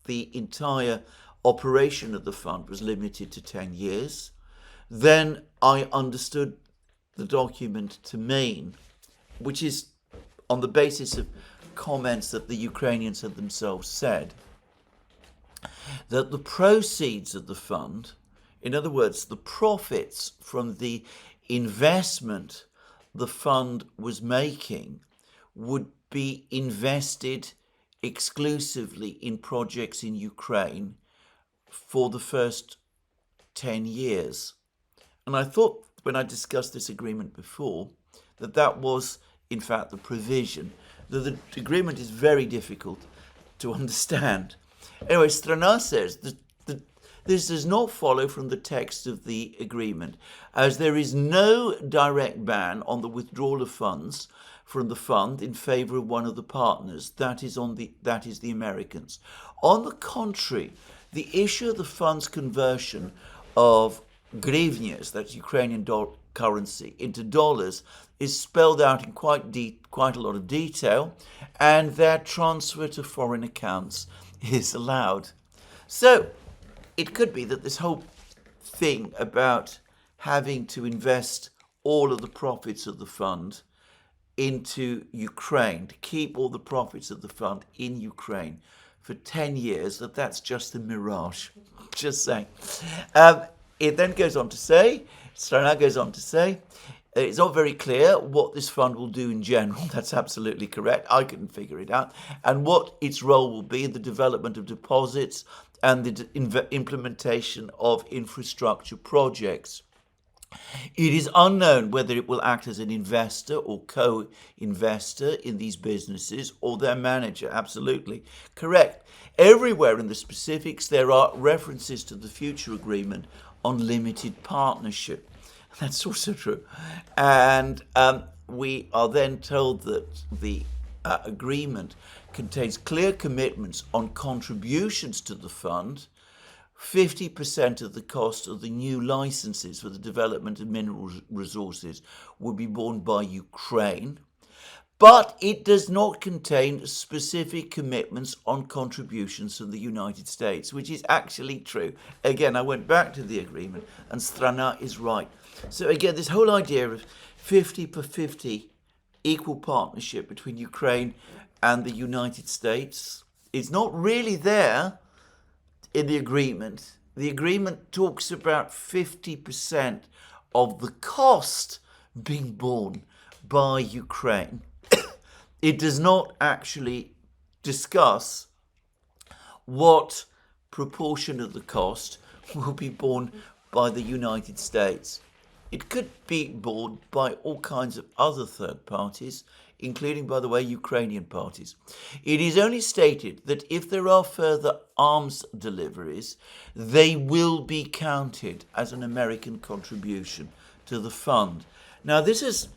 the entire operation of the fund was limited to 10 years. Then I understood the document to mean, which is on the basis of comments that the Ukrainians had themselves said, that the proceeds of the fund, in other words, the profits from the investment the fund was making, would be invested exclusively in projects in Ukraine for the first 10 years. And I thought, when I discussed this agreement before, that was, in fact, the provision. The agreement is very difficult to understand. Anyway, Strana says that this does not follow from the text of the agreement, as there is no direct ban on the withdrawal of funds from the fund in favor of one of the partners, that is the Americans. On the contrary, the issue of the fund's conversion of hryvnias, that's Ukrainian currency, into dollars is spelled out in quite a lot of detail, and their transfer to foreign accounts is allowed. So it could be that this whole thing about having to invest all of the profits of the fund into Ukraine, to keep all the profits of the fund in Ukraine for 10 years, that's just a mirage. Just saying. It then goes on to say, Strana goes on to say, it's not very clear what this fund will do in general. That's absolutely correct. I couldn't figure it out. And what its role will be in the development of deposits and the implementation of infrastructure projects. It is unknown whether it will act as an investor or co-investor in these businesses or their manager. Absolutely correct. Everywhere in the specifics, there are references to the future agreement on limited partnership. That's also true. And we are then told that the agreement contains clear commitments on contributions to the fund 50% of the cost of the new licenses for the development of mineral resources will be borne by Ukraine, but it does not contain specific commitments on contributions from the United States, which is actually true. Again, I went back to the agreement, and Strana is right. So again, this whole idea of 50 per 50 equal partnership between Ukraine and the United States is not really there in the agreement. The agreement talks about 50% of the cost being borne by Ukraine. It does not actually discuss what proportion of the cost will be borne by the United States. It could be borne by all kinds of other third parties, including, by the way, Ukrainian parties. It is only stated that if there are further arms deliveries, they will be counted as an American contribution to the fund. Now, this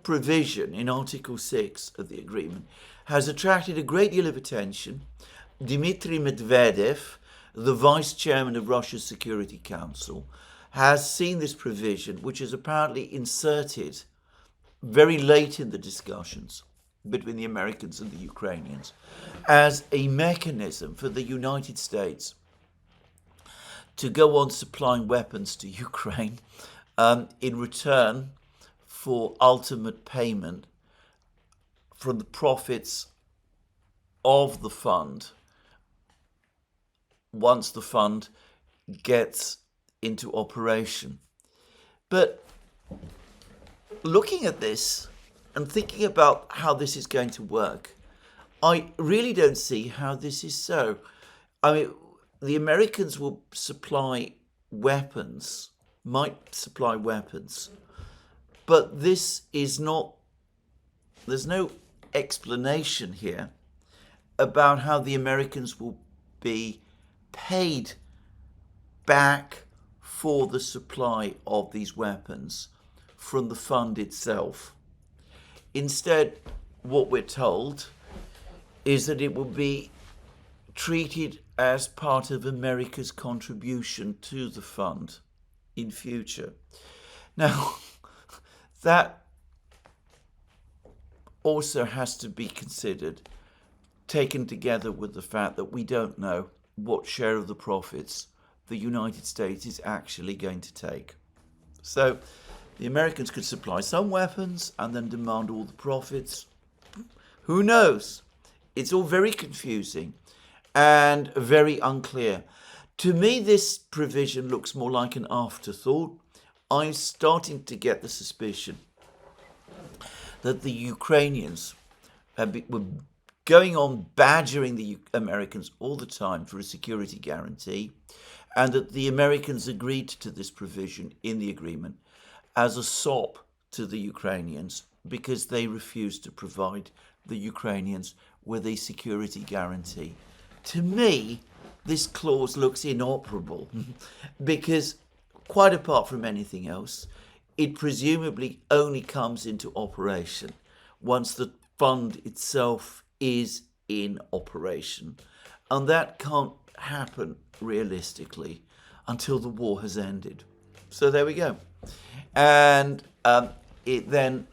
provision in Article 6 of the agreement has attracted a great deal of attention. Dmitry Medvedev, the vice chairman of Russia's Security Council, has seen this provision, which is apparently inserted very late in the discussions between the Americans and the Ukrainians, as a mechanism for the United States to go on supplying weapons to Ukraine in return for ultimate payment from the profits of the fund once the fund gets into operation. But looking at this and thinking about how this is going to work, I really don't see how this is so. I mean, the Americans will supply weapons, might supply weapons, but this is not, there's no explanation here about how the Americans will be paid back for the supply of these weapons from the fund itself. Instead, what we're told is that it will be treated as part of America's contribution to the fund in future. Now, that also has to be considered, taken together with the fact that we don't know what share of the profits the United States is actually going to take. So the Americans could supply some weapons and then demand all the profits. Who knows? It's all very confusing and very unclear. To me, this provision looks more like an afterthought. I'm starting to get the suspicion that the Ukrainians were going on badgering the Americans all the time for a security guarantee, and that the Americans agreed to this provision in the agreement as a sop to the Ukrainians because they refused to provide the Ukrainians with a security guarantee. To me, this clause looks inoperable because, quite apart from anything else, it presumably only comes into operation once the fund itself is in operation. And that can't happen realistically until the war has ended. So there we go. And it then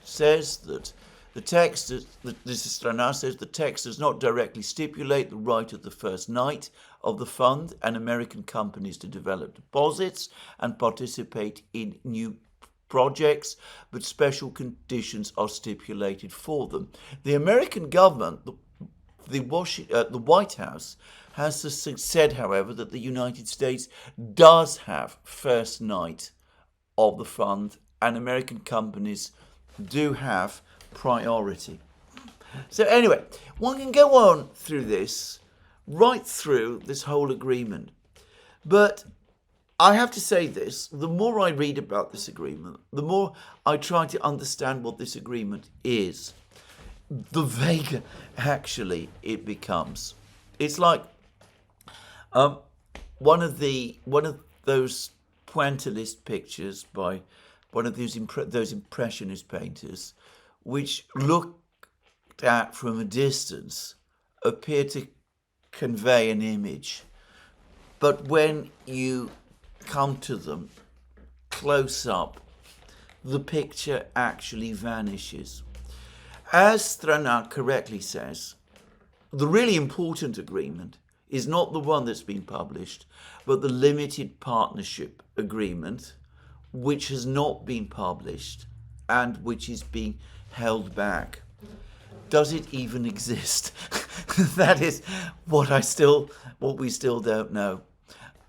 says that the text, this is Strana, says the text does not directly stipulate the right of the first night of the fund and American companies to develop deposits and participate in new projects, but special conditions are stipulated for them. The American government, the White House, has said, however, that the United States does have first night of the fund and American companies do have priority. So anyway, one can go on through this, right through this whole agreement. But I have to say this, the more I read about this agreement, the more I try to understand what this agreement is, the vaguer actually it becomes. It's like one of those pointillist pictures by one of those impressionist painters, which looked at from a distance appear to convey an image, But when you come to them close up, the picture actually vanishes. As Duran correctly says, the really important agreement is not the one that's been published, but the limited partnership agreement, which has not been published and which is being held back. Does it even exist? That is what we still don't know.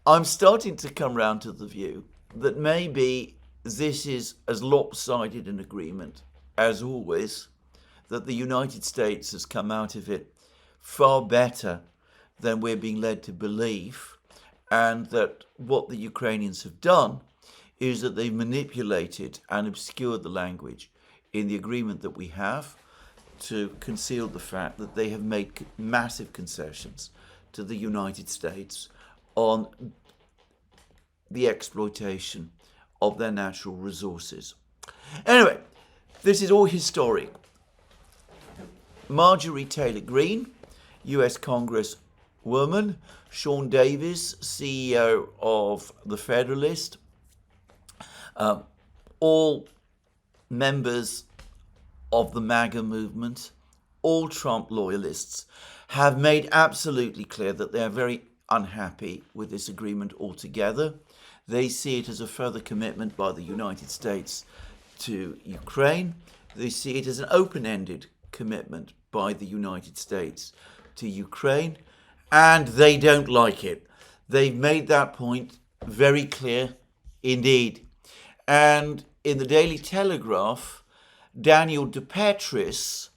I'm starting to come round to the view that maybe this is as lopsided an agreement as always, that the United States has come out of it far better than we're being led to believe, and that what the Ukrainians have done is that they've manipulated and obscured the language in the agreement that we have to conceal the fact that they have made massive concessions to the United States on the exploitation of their natural resources. Anyway, this is all historic. Marjorie Taylor Greene, US Congresswoman, Sean Davis, CEO of The Federalist, all members of the MAGA movement, all Trump loyalists, have made absolutely clear that they are very unhappy with this agreement altogether. They see it as a further commitment by the United States to Ukraine. They see it as an open-ended commitment by the United States to Ukraine, and they don't like it. They've made that point very clear indeed. And in the Daily Telegraph, Daniel DePetris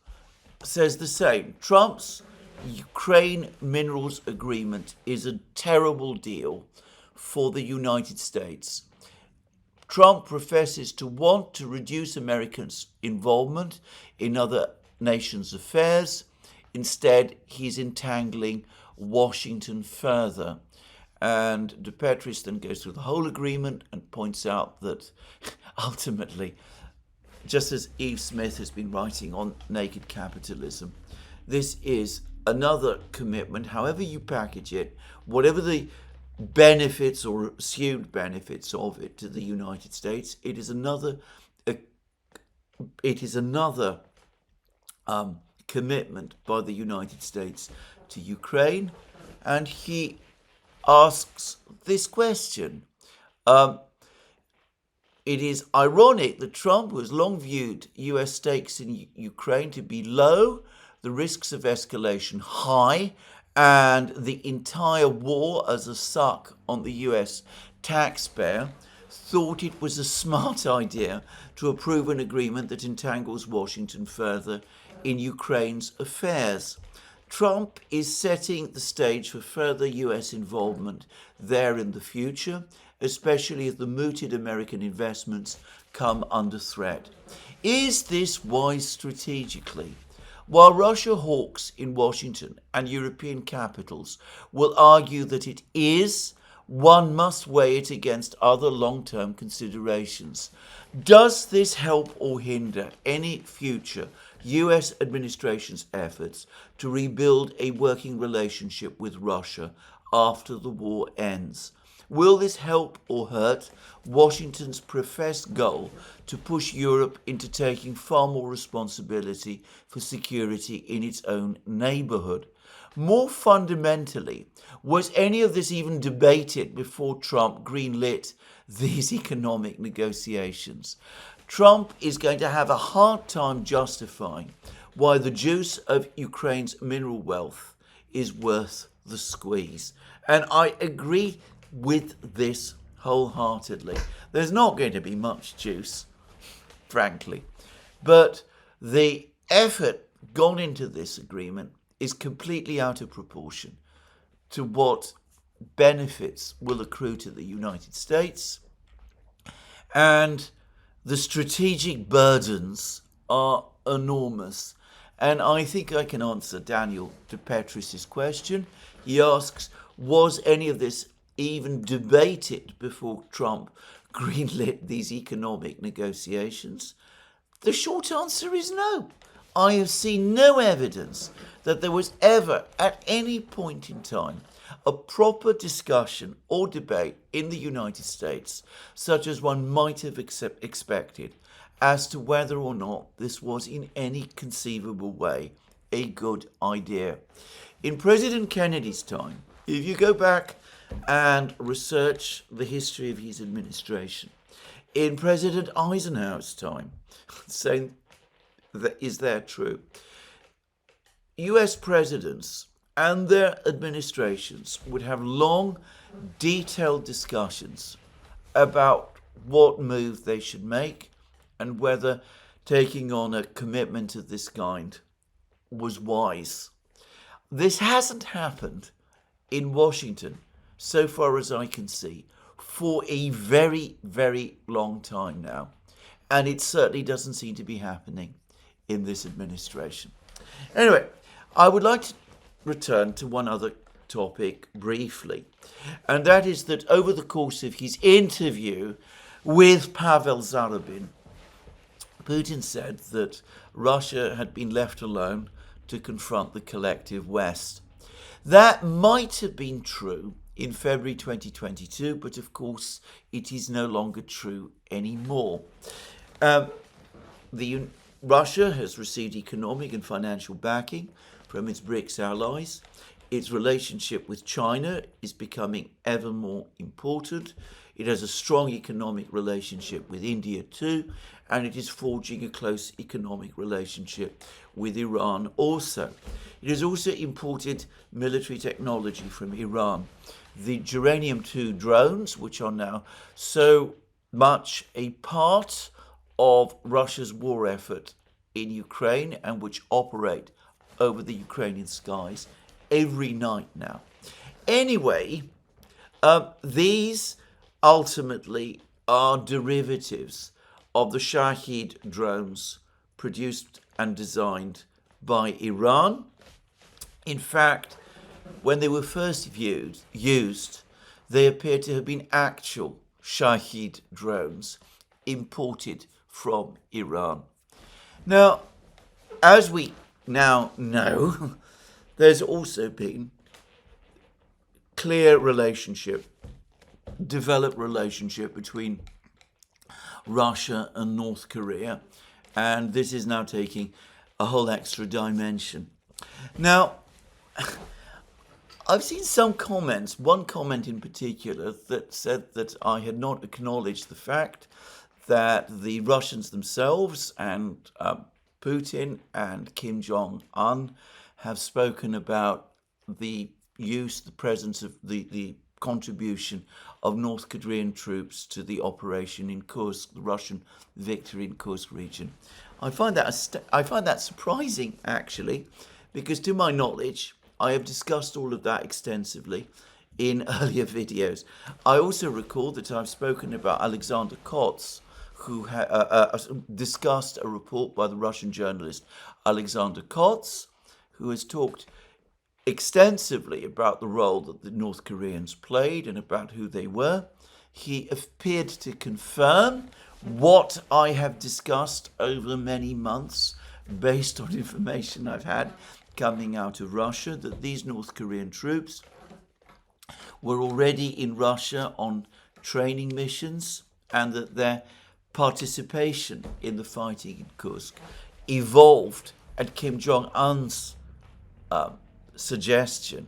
says the same. Trump's Ukraine minerals agreement is a terrible deal for the United States. Trump professes to want to reduce Americans' involvement in other nations' affairs. Instead, he's entangling Washington further. And DePetris then goes through the whole agreement and points out that ultimately, just as Eve Smith has been writing on naked capitalism, this is another commitment, however you package it, whatever the benefits or assumed benefits of it to the United States, it is another commitment by the United States to Ukraine. And he asks this question. It is ironic that Trump, who has long viewed US stakes in Ukraine to be low, the risks of escalation high, and the entire war as a suck on the US taxpayer, thought it was a smart idea to approve an agreement that entangles Washington further in Ukraine's affairs. Trump is setting the stage for further US involvement there in the future, especially as the mooted American investments come under threat. Is this wise strategically? While Russia hawks in Washington and European capitals will argue that it is, one must weigh it against other long-term considerations. Does this help or hinder any future US administration's efforts to rebuild a working relationship with Russia after the war ends? Will this help or hurt Washington's professed goal to push Europe into taking far more responsibility for security in its own neighborhood? More fundamentally, was any of this even debated before Trump greenlit these economic negotiations? Trump is going to have a hard time justifying why the juice of Ukraine's mineral wealth is worth the squeeze. And I agree with this wholeheartedly. There's not going to be much juice, frankly. But the effort gone into this agreement is completely out of proportion to what benefits will accrue to the United States. And the strategic burdens are enormous. And I think I can answer Daniel DePetris' question. He asks, was any of this even debated before Trump greenlit these economic negotiations? The short answer is no. I have seen no evidence that there was ever, at any point in time, a proper discussion or debate in the United States, such as one might have expected, as to whether or not this was in any conceivable way a good idea. In President Kennedy's time, if you go back and research the history of his administration, in President Eisenhower's time, saying that is that true, US presidents and their administrations would have long, detailed discussions about what move they should make and whether taking on a commitment of this kind was wise. This hasn't happened in Washington, so far as I can see, for a very, very long time now. And it certainly doesn't seem to be happening in this administration. Anyway, I would like to return to one other topic briefly, and that is that over the course of his interview with Pavel Zarubin, Putin said that Russia had been left alone to confront the collective West. That might have been true in February 2022, but of course it is no longer true anymore. Russia has received economic and financial backing from its BRICS allies. Its relationship with China is becoming ever more important. It has a strong economic relationship with India too, and it is forging a close economic relationship with Iran also. It has also imported military technology from Iran. The Uranium-2 drones, which are now so much a part of Russia's war effort in Ukraine and which operate over the Ukrainian skies every night now. Anyway, these ultimately are derivatives of the Shahid drones produced and designed by Iran. In fact, when they were first used, they appear to have been actual Shahid drones imported from Iran. Now, as we now know, there's also been developed relationship between Russia and North Korea, and this is now taking a whole extra dimension. Now, I've seen some comments, one comment in particular, that said that I had not acknowledged the fact that the Russians themselves and Putin and Kim Jong-un have spoken about the presence of the contribution of North Korean troops to the operation in Kursk, the Russian victory in Kursk region. I find that surprising, actually, because to my knowledge, I have discussed all of that extensively in earlier videos. I also recall that I've spoken about Alexander Kots, who discussed a report by the Russian journalist Alexander Kots, who has talked extensively about the role that the North Koreans played and about who they were. He appeared to confirm what I have discussed over many months, based on information I've had coming out of Russia, that these North Korean troops were already in Russia on training missions, and that their participation in the fighting in Kursk evolved at Kim Jong-un's suggestion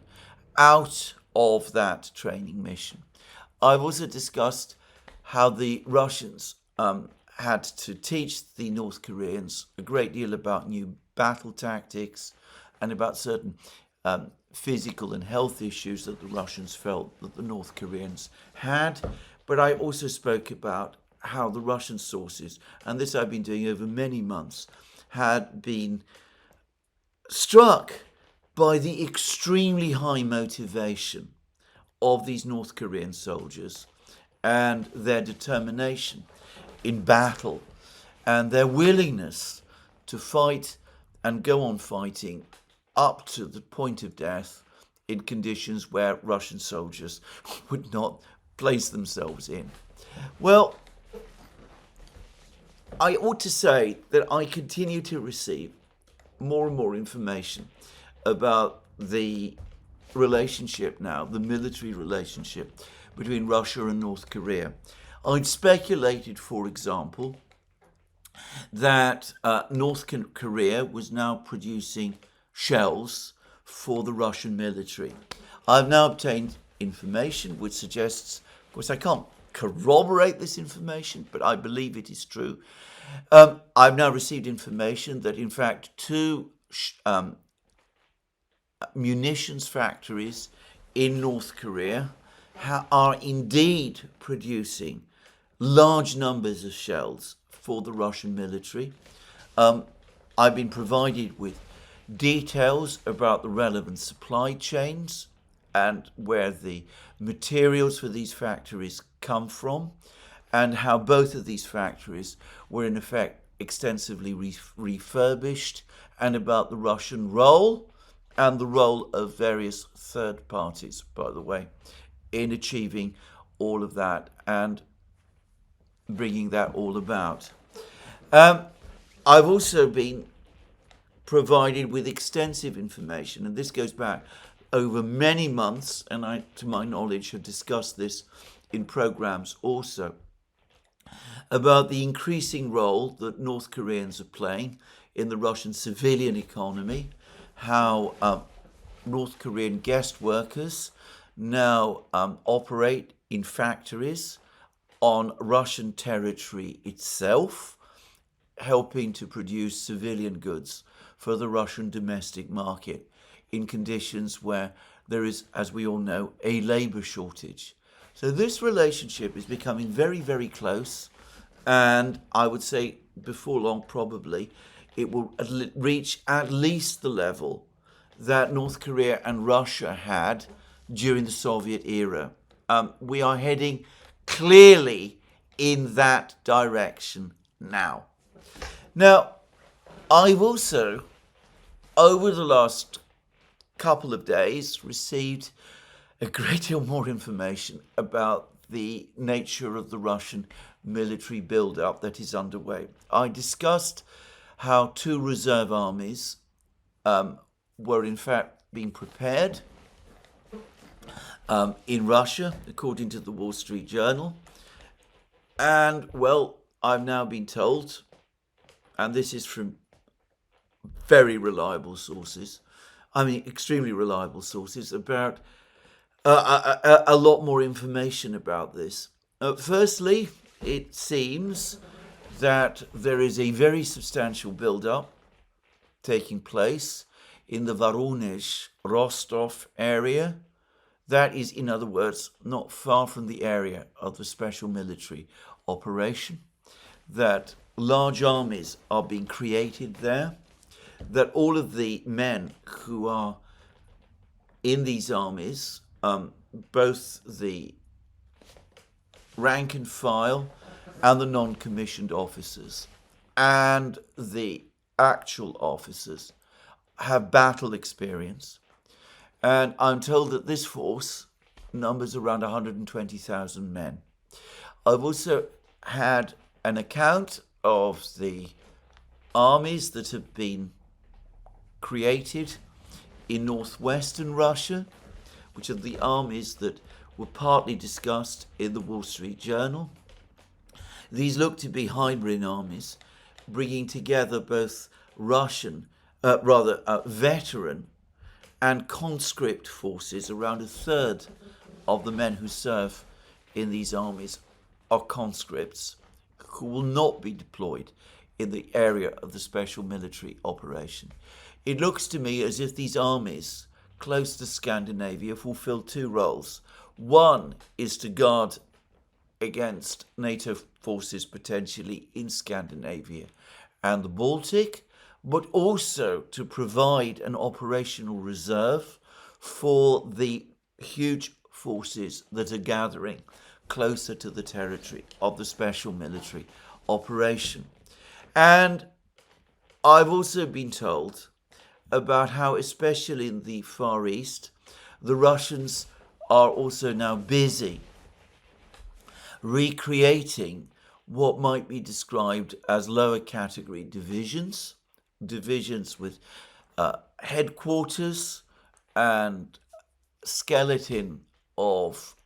out of that training mission. I've also discussed how the Russians had to teach the North Koreans a great deal about new battle tactics and about certain physical and health issues that the Russians felt that the North Koreans had. But I also spoke about how the Russian sources, and this I've been doing over many months, had been struck by the extremely high motivation of these North Korean soldiers and their determination in battle and their willingness to fight and go on fighting up to the point of death in conditions where Russian soldiers would not place themselves in. Well, I ought to say that I continue to receive more and more information about the relationship now, the military relationship between Russia and North Korea. I'd speculated, for example, that North Korea was now producing shells for the Russian military. I've now obtained information which suggests, of course I can't corroborate this information, but I believe it is true. I've now received information that in fact two munitions factories in North Korea are indeed producing large numbers of shells for the Russian military. I've been provided with details about the relevant supply chains and where the materials for these factories come from, and how both of these factories were in effect extensively refurbished, and about the Russian role and the role of various third parties, by the way, in achieving all of that and bringing that all about. I've also been provided with extensive information, and this goes back over many months, and I, to my knowledge, have discussed this in programs also, about the increasing role that North Koreans are playing in the Russian civilian economy, how North Korean guest workers now operate in factories on Russian territory itself, helping to produce civilian goods for the Russian domestic market in conditions where there is, as we all know, a labor shortage. So this relationship is becoming very, very close, and I would say before long probably it will reach at least the level that North Korea and Russia had during the Soviet era. We are heading clearly in that direction now. Now, I've also, over the last couple of days, received a great deal more information about the nature of the Russian military buildup that is underway. I discussed how two reserve armies were in fact being prepared in Russia, according to the Wall Street Journal. And, well, I've now been told, and this is from very reliable sources, I mean extremely reliable sources, about a lot more information about this. Firstly, it seems that there is a very substantial build-up taking place in the Voronezh, Rostov area. That is, in other words, not far from the area of the special military operation, that large armies are being created there, that all of the men who are in these armies, both the rank and file and the non-commissioned officers and the actual officers, have battle experience. And I'm told that this force numbers around 120,000 men. I've also had an account of the armies that have been created in northwestern Russia, which are the armies that were partly discussed in the Wall Street Journal. These look to be hybrid armies, bringing together both veteran and conscript forces. Around a third of the men who serve in these armies are conscripts who will not be deployed in the area of the special military operation. It looks to me as if these armies close to Scandinavia fulfill two roles. One is to guard against NATO forces potentially in Scandinavia and the Baltic, but also to provide an operational reserve for the huge forces that are gathering closer to the territory of the special military operation. And I've also been told about how, especially in the Far East, the Russians are also now busy recreating what might be described as lower category divisions with headquarters and skeleton of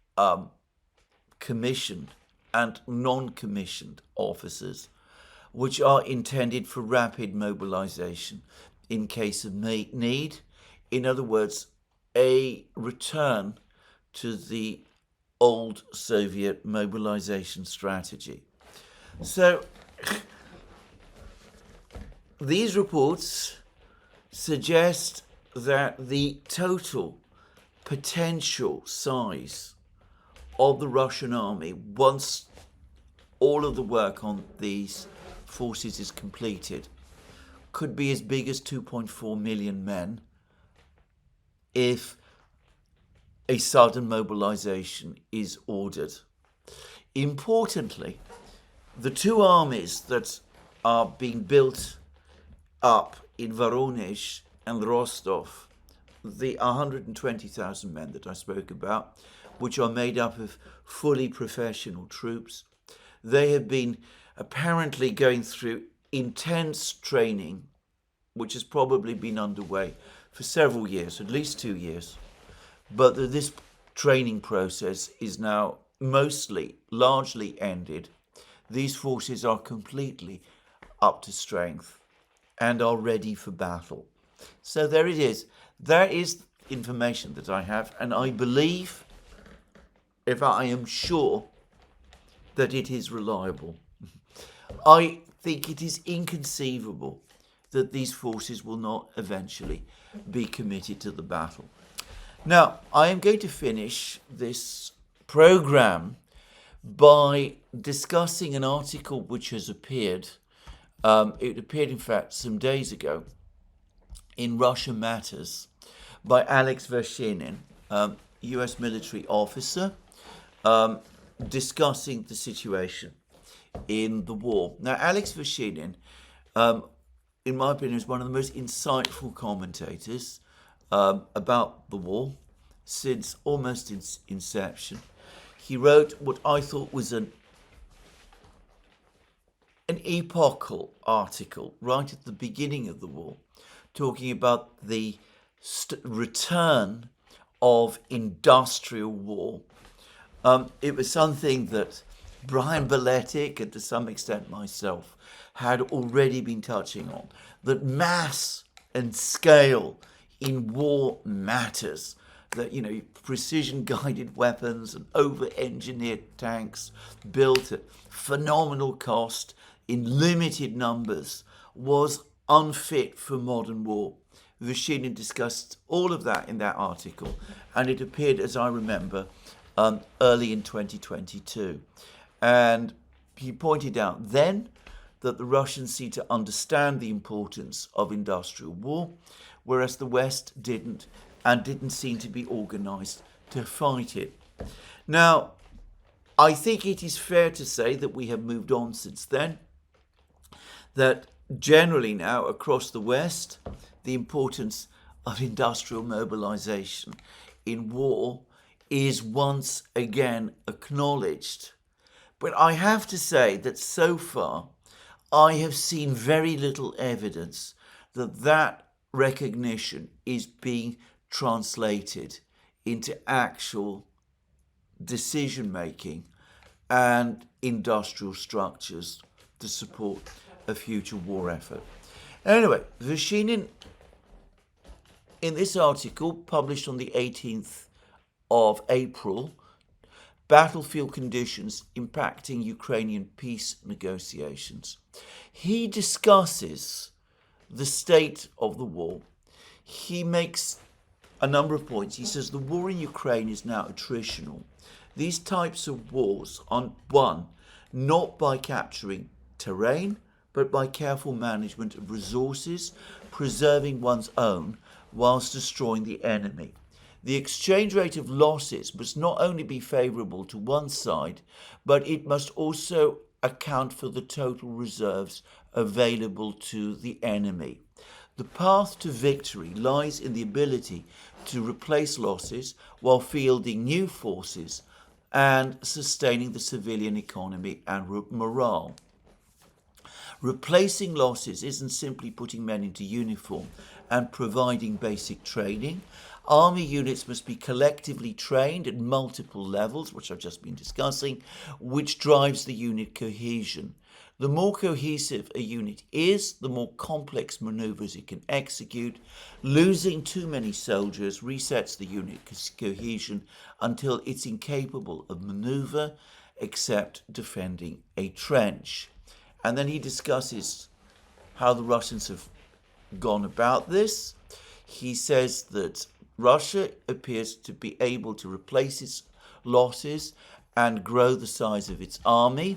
commissioned and non-commissioned officers, which are intended for rapid mobilization in case of need. In other words, a return to the old Soviet mobilization strategy. So these reports suggest that the total potential size of the Russian army, once all of the work on these forces is completed, could be as big as 2.4 million men if a sudden mobilization is ordered. Importantly, the two armies that are being built up in Voronezh and Rostov, the 120,000 men that I spoke about, which are made up of fully professional troops, they have been apparently going through intense training, which has probably been underway for several years, at least 2 years. But this training process is now largely ended. These forces are completely up to strength and are ready for battle. So there it is. That is information that I have, and I believe, if I am sure, that it is reliable. I think it is inconceivable that these forces will not eventually be committed to the battle. Now, I am going to finish this program by discussing an article which has appeared. It appeared, in fact, some days ago in Russia Matters by Alex Vershinin, US military officer, discussing the situation in the war. Now, Alex Vershinin, in my opinion, is one of the most insightful commentators about the war since almost its inception. He wrote what I thought was an epochal article right at the beginning of the war, talking about the return of industrial war. It was something that Brian Beletic, and to some extent myself, had already been touching on, that mass and scale in war matters, that, precision-guided weapons and over-engineered tanks built at phenomenal cost in limited numbers was unfit for modern war. Vershinin discussed all of that in that article, and it appeared, as I remember, early in 2022. And he pointed out then that the Russians seemed to understand the importance of industrial war, whereas the West didn't, and didn't seem to be organized to fight it. Now, I think it is fair to say that we have moved on since then, that generally now across the West, the importance of industrial mobilization in war is once again acknowledged. But I have to say that so far, I have seen very little evidence that that recognition is being translated into actual decision-making and industrial structures to support a future war effort. Anyway, Vershinin, in this article published on the 18th of April, Battlefield Conditions Impacting Ukrainian Peace Negotiations, he discusses the state of the war. He makes a number of points. He says the war in Ukraine is now attritional. These types of wars are won not by capturing terrain, but by careful management of resources, preserving one's own whilst destroying the enemy. The exchange rate of losses must not only be favourable to one side, but it must also account for the total reserves available to the enemy. The path to victory lies in the ability to replace losses while fielding new forces and sustaining the civilian economy and morale. Replacing losses isn't simply putting men into uniform and providing basic training. Army units must be collectively trained at multiple levels, which I've just been discussing, which drives the unit cohesion. The more cohesive a unit is, the more complex maneuvers it can execute. Losing too many soldiers resets the unit cohesion until it's incapable of maneuver except defending a trench. And then he discusses how the Russians have gone about this. He says that Russia appears to be able to replace its losses and grow the size of its army.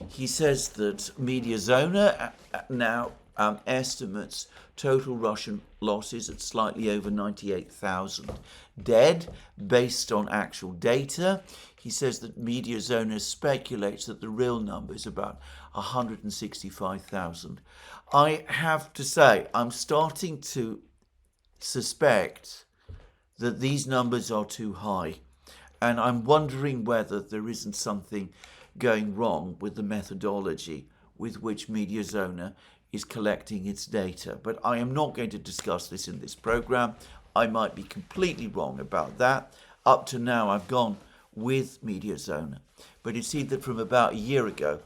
He says that Mediazona now estimates total Russian losses at slightly over 98,000 dead based on actual data. He says that Mediazona speculates that the real number is about 165,000. I have to say, I'm starting to suspect that these numbers are too high, and I'm wondering whether there isn't something going wrong with the methodology with which Mediazona is collecting its data. But I am not going to discuss this in this program. I might be completely wrong about that. Up to now, I've gone with Mediazona. But it seemed that from about a year ago,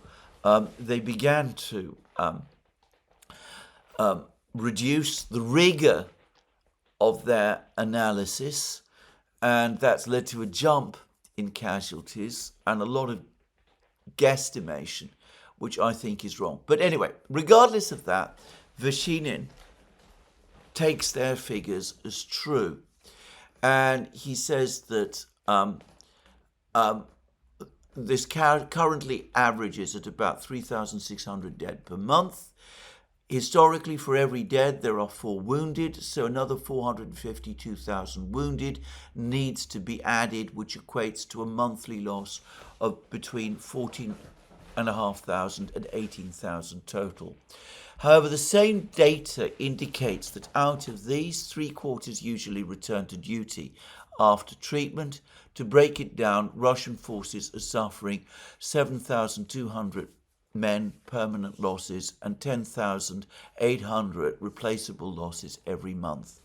they began to reduce the rigor of their analysis, and that's led to a jump in casualties and a lot of guesstimation, which I think is wrong. But anyway, regardless of that, Vershinin takes their figures as true, and he says that this currently averages at about 3,600 dead per month. Historically, for every dead, there are 4 wounded, so another 452,000 wounded needs to be added, which equates to a monthly loss of between 14,500 and 18,000 total. However, the same data indicates that out of these, 3/4 usually return to duty after treatment. To break it down, Russian forces are suffering 7,200 men permanent losses and 10,800 replaceable losses every month.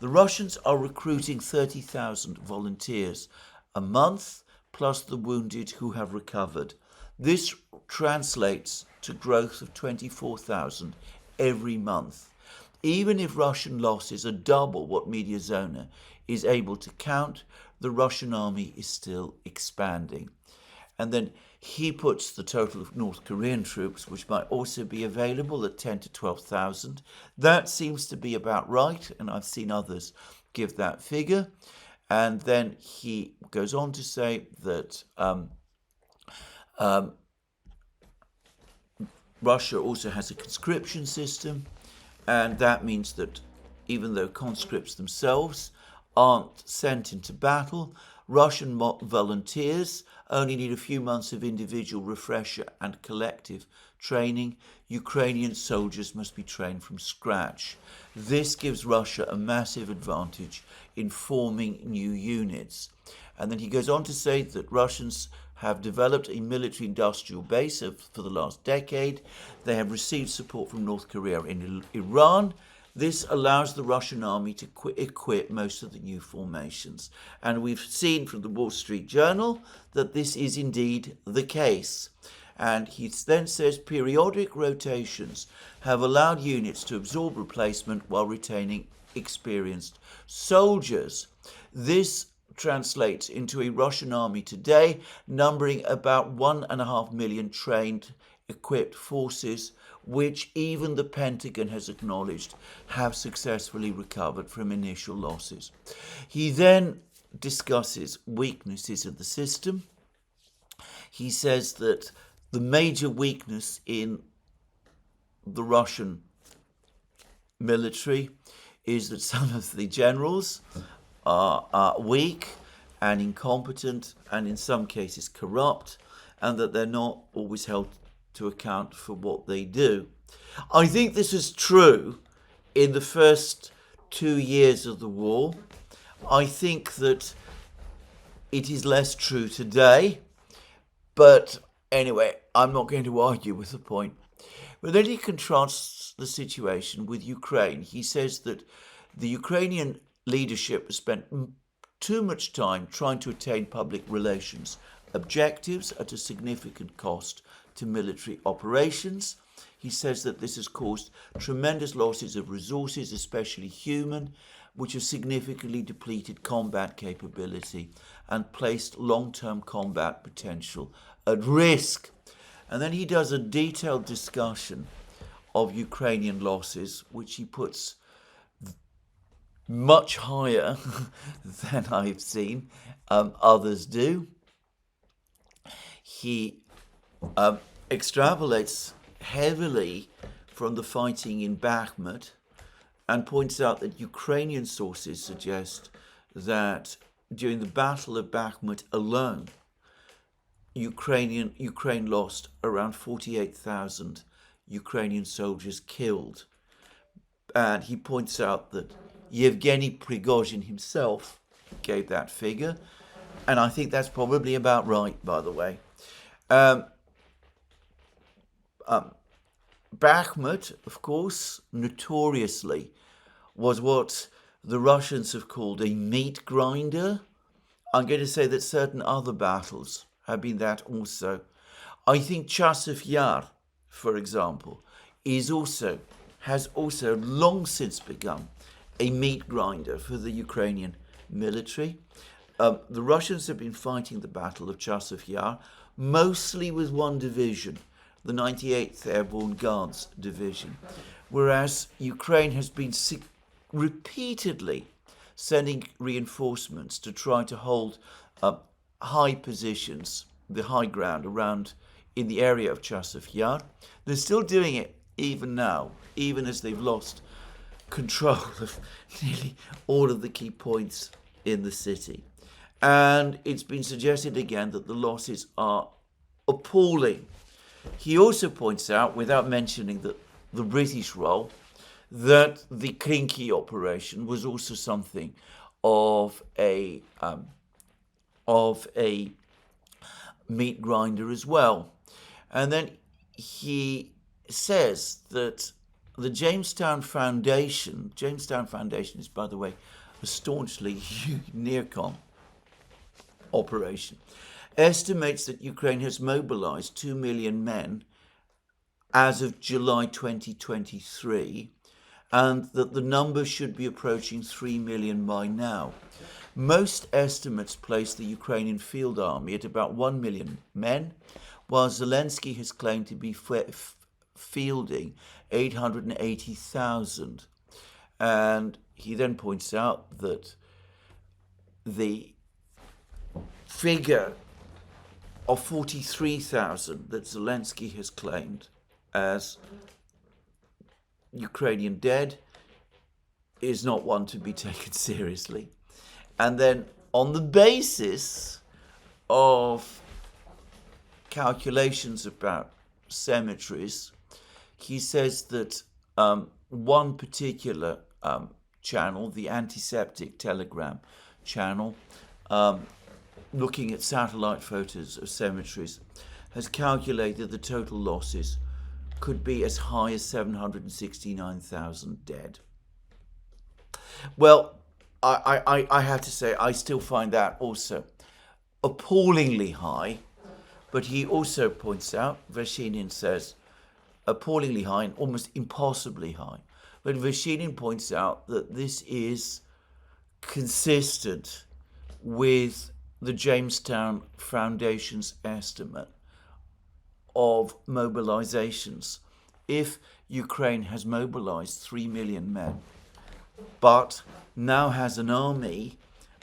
The Russians are recruiting 30,000 volunteers a month, plus the wounded who have recovered. This translates to growth of 24,000 every month. Even if Russian losses are double what Mediazona is able to count, the Russian army is still expanding. And then he puts the total of North Korean troops, which might also be available, at 10 to 12,000. That seems to be about right, and I've seen others give that figure. And then he goes on to say that Russia also has a conscription system, and that means that even though conscripts themselves aren't sent into battle, Russian volunteers only need a few months of individual refresher and collective training. Ukrainian soldiers must be trained from scratch. This gives Russia a massive advantage in forming new units. And then he goes on to say that Russians have developed a military industrial base for the last decade. They have received support from North Korea and Iran. This allows the Russian army to equip most of the new formations. And we've seen from the Wall Street Journal that this is indeed the case. And he then says periodic rotations have allowed units to absorb replacement while retaining experienced soldiers. This translates into a Russian army today numbering about 1.5 million trained, equipped forces, which even the Pentagon has acknowledged have successfully recovered from initial losses. He then discusses weaknesses of the system. He says that the major weakness in the Russian military is that some of the generals are weak and incompetent and in some cases corrupt, and that they're not always held to account for what they do. I think this is true in the first 2 years of the war. I think that it is less true today, but anyway, I'm not going to argue with the point. But then he contrasts the situation with Ukraine. He says that the Ukrainian leadership has spent too much time trying to attain public relations objectives at a significant cost to military operations. He says that this has caused tremendous losses of resources, especially human, which have significantly depleted combat capability and placed long-term combat potential at risk. And then he does a detailed discussion of Ukrainian losses, which he puts much higher than I've seen others do. He extrapolates heavily from the fighting in Bakhmut and points out that Ukrainian sources suggest that during the Battle of Bakhmut alone, Ukraine lost around 48,000 Ukrainian soldiers killed. And he points out that Yevgeny Prigozhin himself gave that figure, and I think that's probably about right, by the way. Bakhmut, of course, notoriously was what the Russians have called a meat grinder. I'm going to say that certain other battles have been that also. I think Chasiv Yar, for example, has also long since become a meat grinder for the Ukrainian military. The Russians have been fighting the Battle of Chasiv Yar mostly with one division, the 98th Airborne Guards Division, whereas Ukraine has been repeatedly sending reinforcements to try to hold high positions, the high ground around in the area of Chasiv Yar. They're still doing it even now, even as they've lost control of nearly all of the key points in the city. And it's been suggested again that the losses are appalling. He also points out, without mentioning the British role, that the Krinky operation was also something of a meat grinder as well. And then he says that the Jamestown Foundation is, by the way, a staunchly near-con operation, estimates that Ukraine has mobilized 2 million men as of July 2023, and that the number should be approaching 3 million by now. Most estimates place the Ukrainian field army at about 1 million men, while Zelensky has claimed to be fielding 880,000. And he then points out that the figure of 43,000 that Zelensky has claimed as Ukrainian dead is not one to be taken seriously. And then on the basis of calculations about cemeteries, he says that one particular channel, the antiseptic telegram channel, looking at satellite photos of cemeteries, has calculated the total losses could be as high as 769,000 dead. Well, I have to say, I still find that also appallingly high, but he also points out, Vershinin says, appallingly high and almost impossibly high. But Vershinin points out that this is consistent with the Jamestown Foundation's estimate of mobilizations. If Ukraine has mobilized 3 million men, but now has an army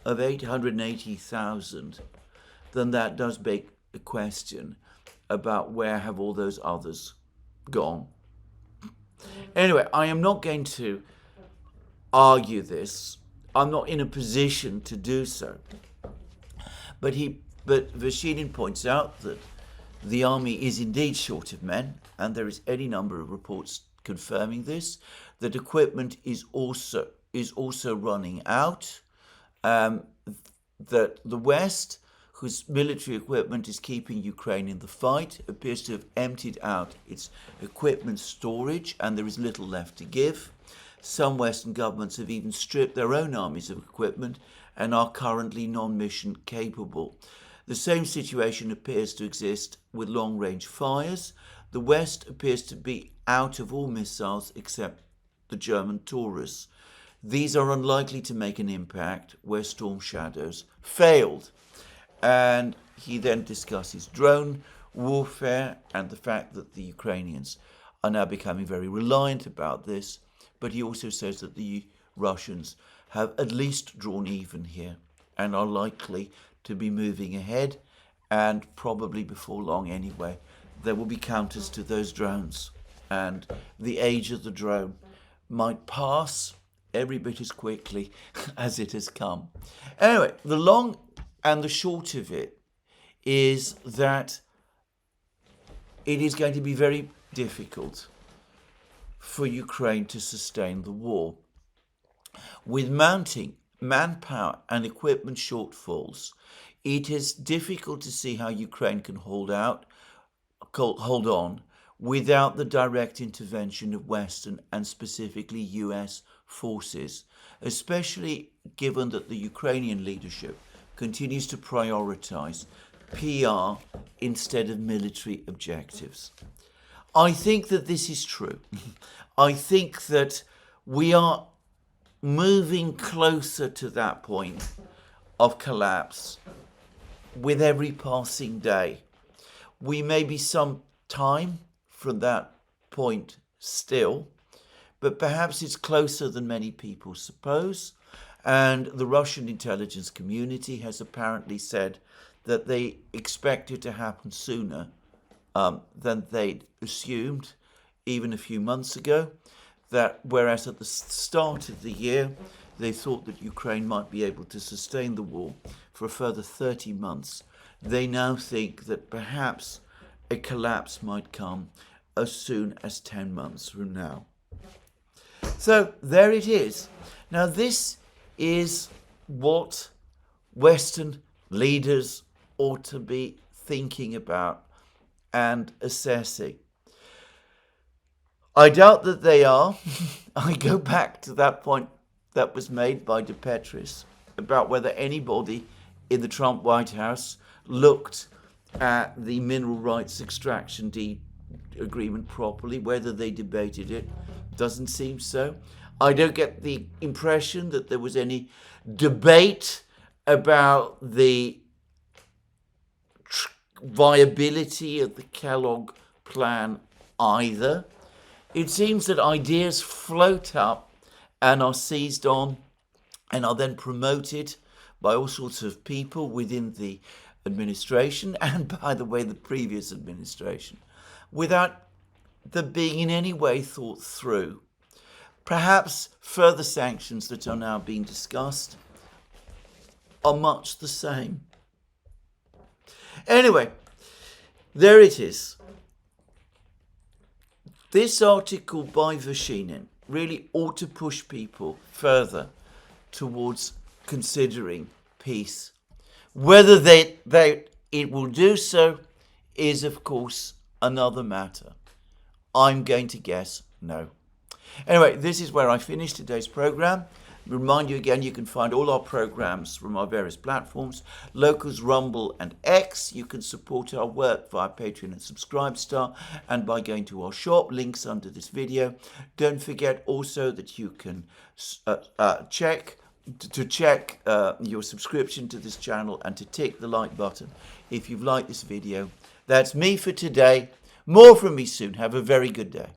of 880,000, then that does beg the question about where have all those others gone. Anyway, I am not going to argue this. I'm not in a position to do so. But Vershinin points out that the army is indeed short of men, and there is any number of reports confirming this, that equipment is also running out, that the West, whose military equipment is keeping Ukraine in the fight, appears to have emptied out its equipment storage, and there is little left to give. Some Western governments have even stripped their own armies of equipment and are currently non-mission capable. The same situation appears to exist with long-range fires. The West appears to be out of all missiles except the German Taurus. These are unlikely to make an impact where Storm Shadows failed. And he then discusses drone warfare and the fact that the Ukrainians are now becoming very reliant about this. But he also says that the Russians have at least drawn even here and are likely to be moving ahead, and probably before long anyway, there will be counters to those drones, and the age of the drone might pass every bit as quickly as it has come. Anyway, the long and the short of it is that it is going to be very difficult for Ukraine to sustain the war. With mounting manpower and equipment shortfalls, it is difficult to see how Ukraine can hold on without the direct intervention of Western and specifically US forces, especially given that the Ukrainian leadership continues to prioritize PR instead of military objectives. I think that this is true. I think that we are moving closer to that point of collapse with every passing day. We may be some time from that point still, but perhaps it's closer than many people suppose. And the Russian intelligence community has apparently said that they expect it to happen sooner than they'd assumed even a few months ago. That whereas at the start of the year they thought that Ukraine might be able to sustain the war for a further 30 months, they now think that perhaps a collapse might come as soon as 10 months from now. So there it is. Now this is what Western leaders ought to be thinking about and assessing. I doubt that they are. I go back to that point that was made by De Petris about whether anybody in the Trump White House looked at the mineral rights extraction deed agreement properly, whether they debated it. Doesn't seem so. I don't get the impression that there was any debate about the viability of the Kellogg plan either. It seems that ideas float up and are seized on and are then promoted by all sorts of people within the administration and, by the way, the previous administration, without them being in any way thought through. Perhaps further sanctions that are now being discussed are much the same. Anyway, there it is. This article by Vershinin really ought to push people further towards considering peace. Whether it will do so is, of course, another matter. I'm going to guess no. Anyway, this is where I finish today's program. Remind you again, you can find all our programs from our various platforms, Locals, Rumble and X. You can support our work via Patreon and Subscribestar and by going to our shop, links under this video. Don't forget also that you can check your subscription to this channel and to tick the like button if you've liked this video. That's me for today. More from me soon. Have a very good day.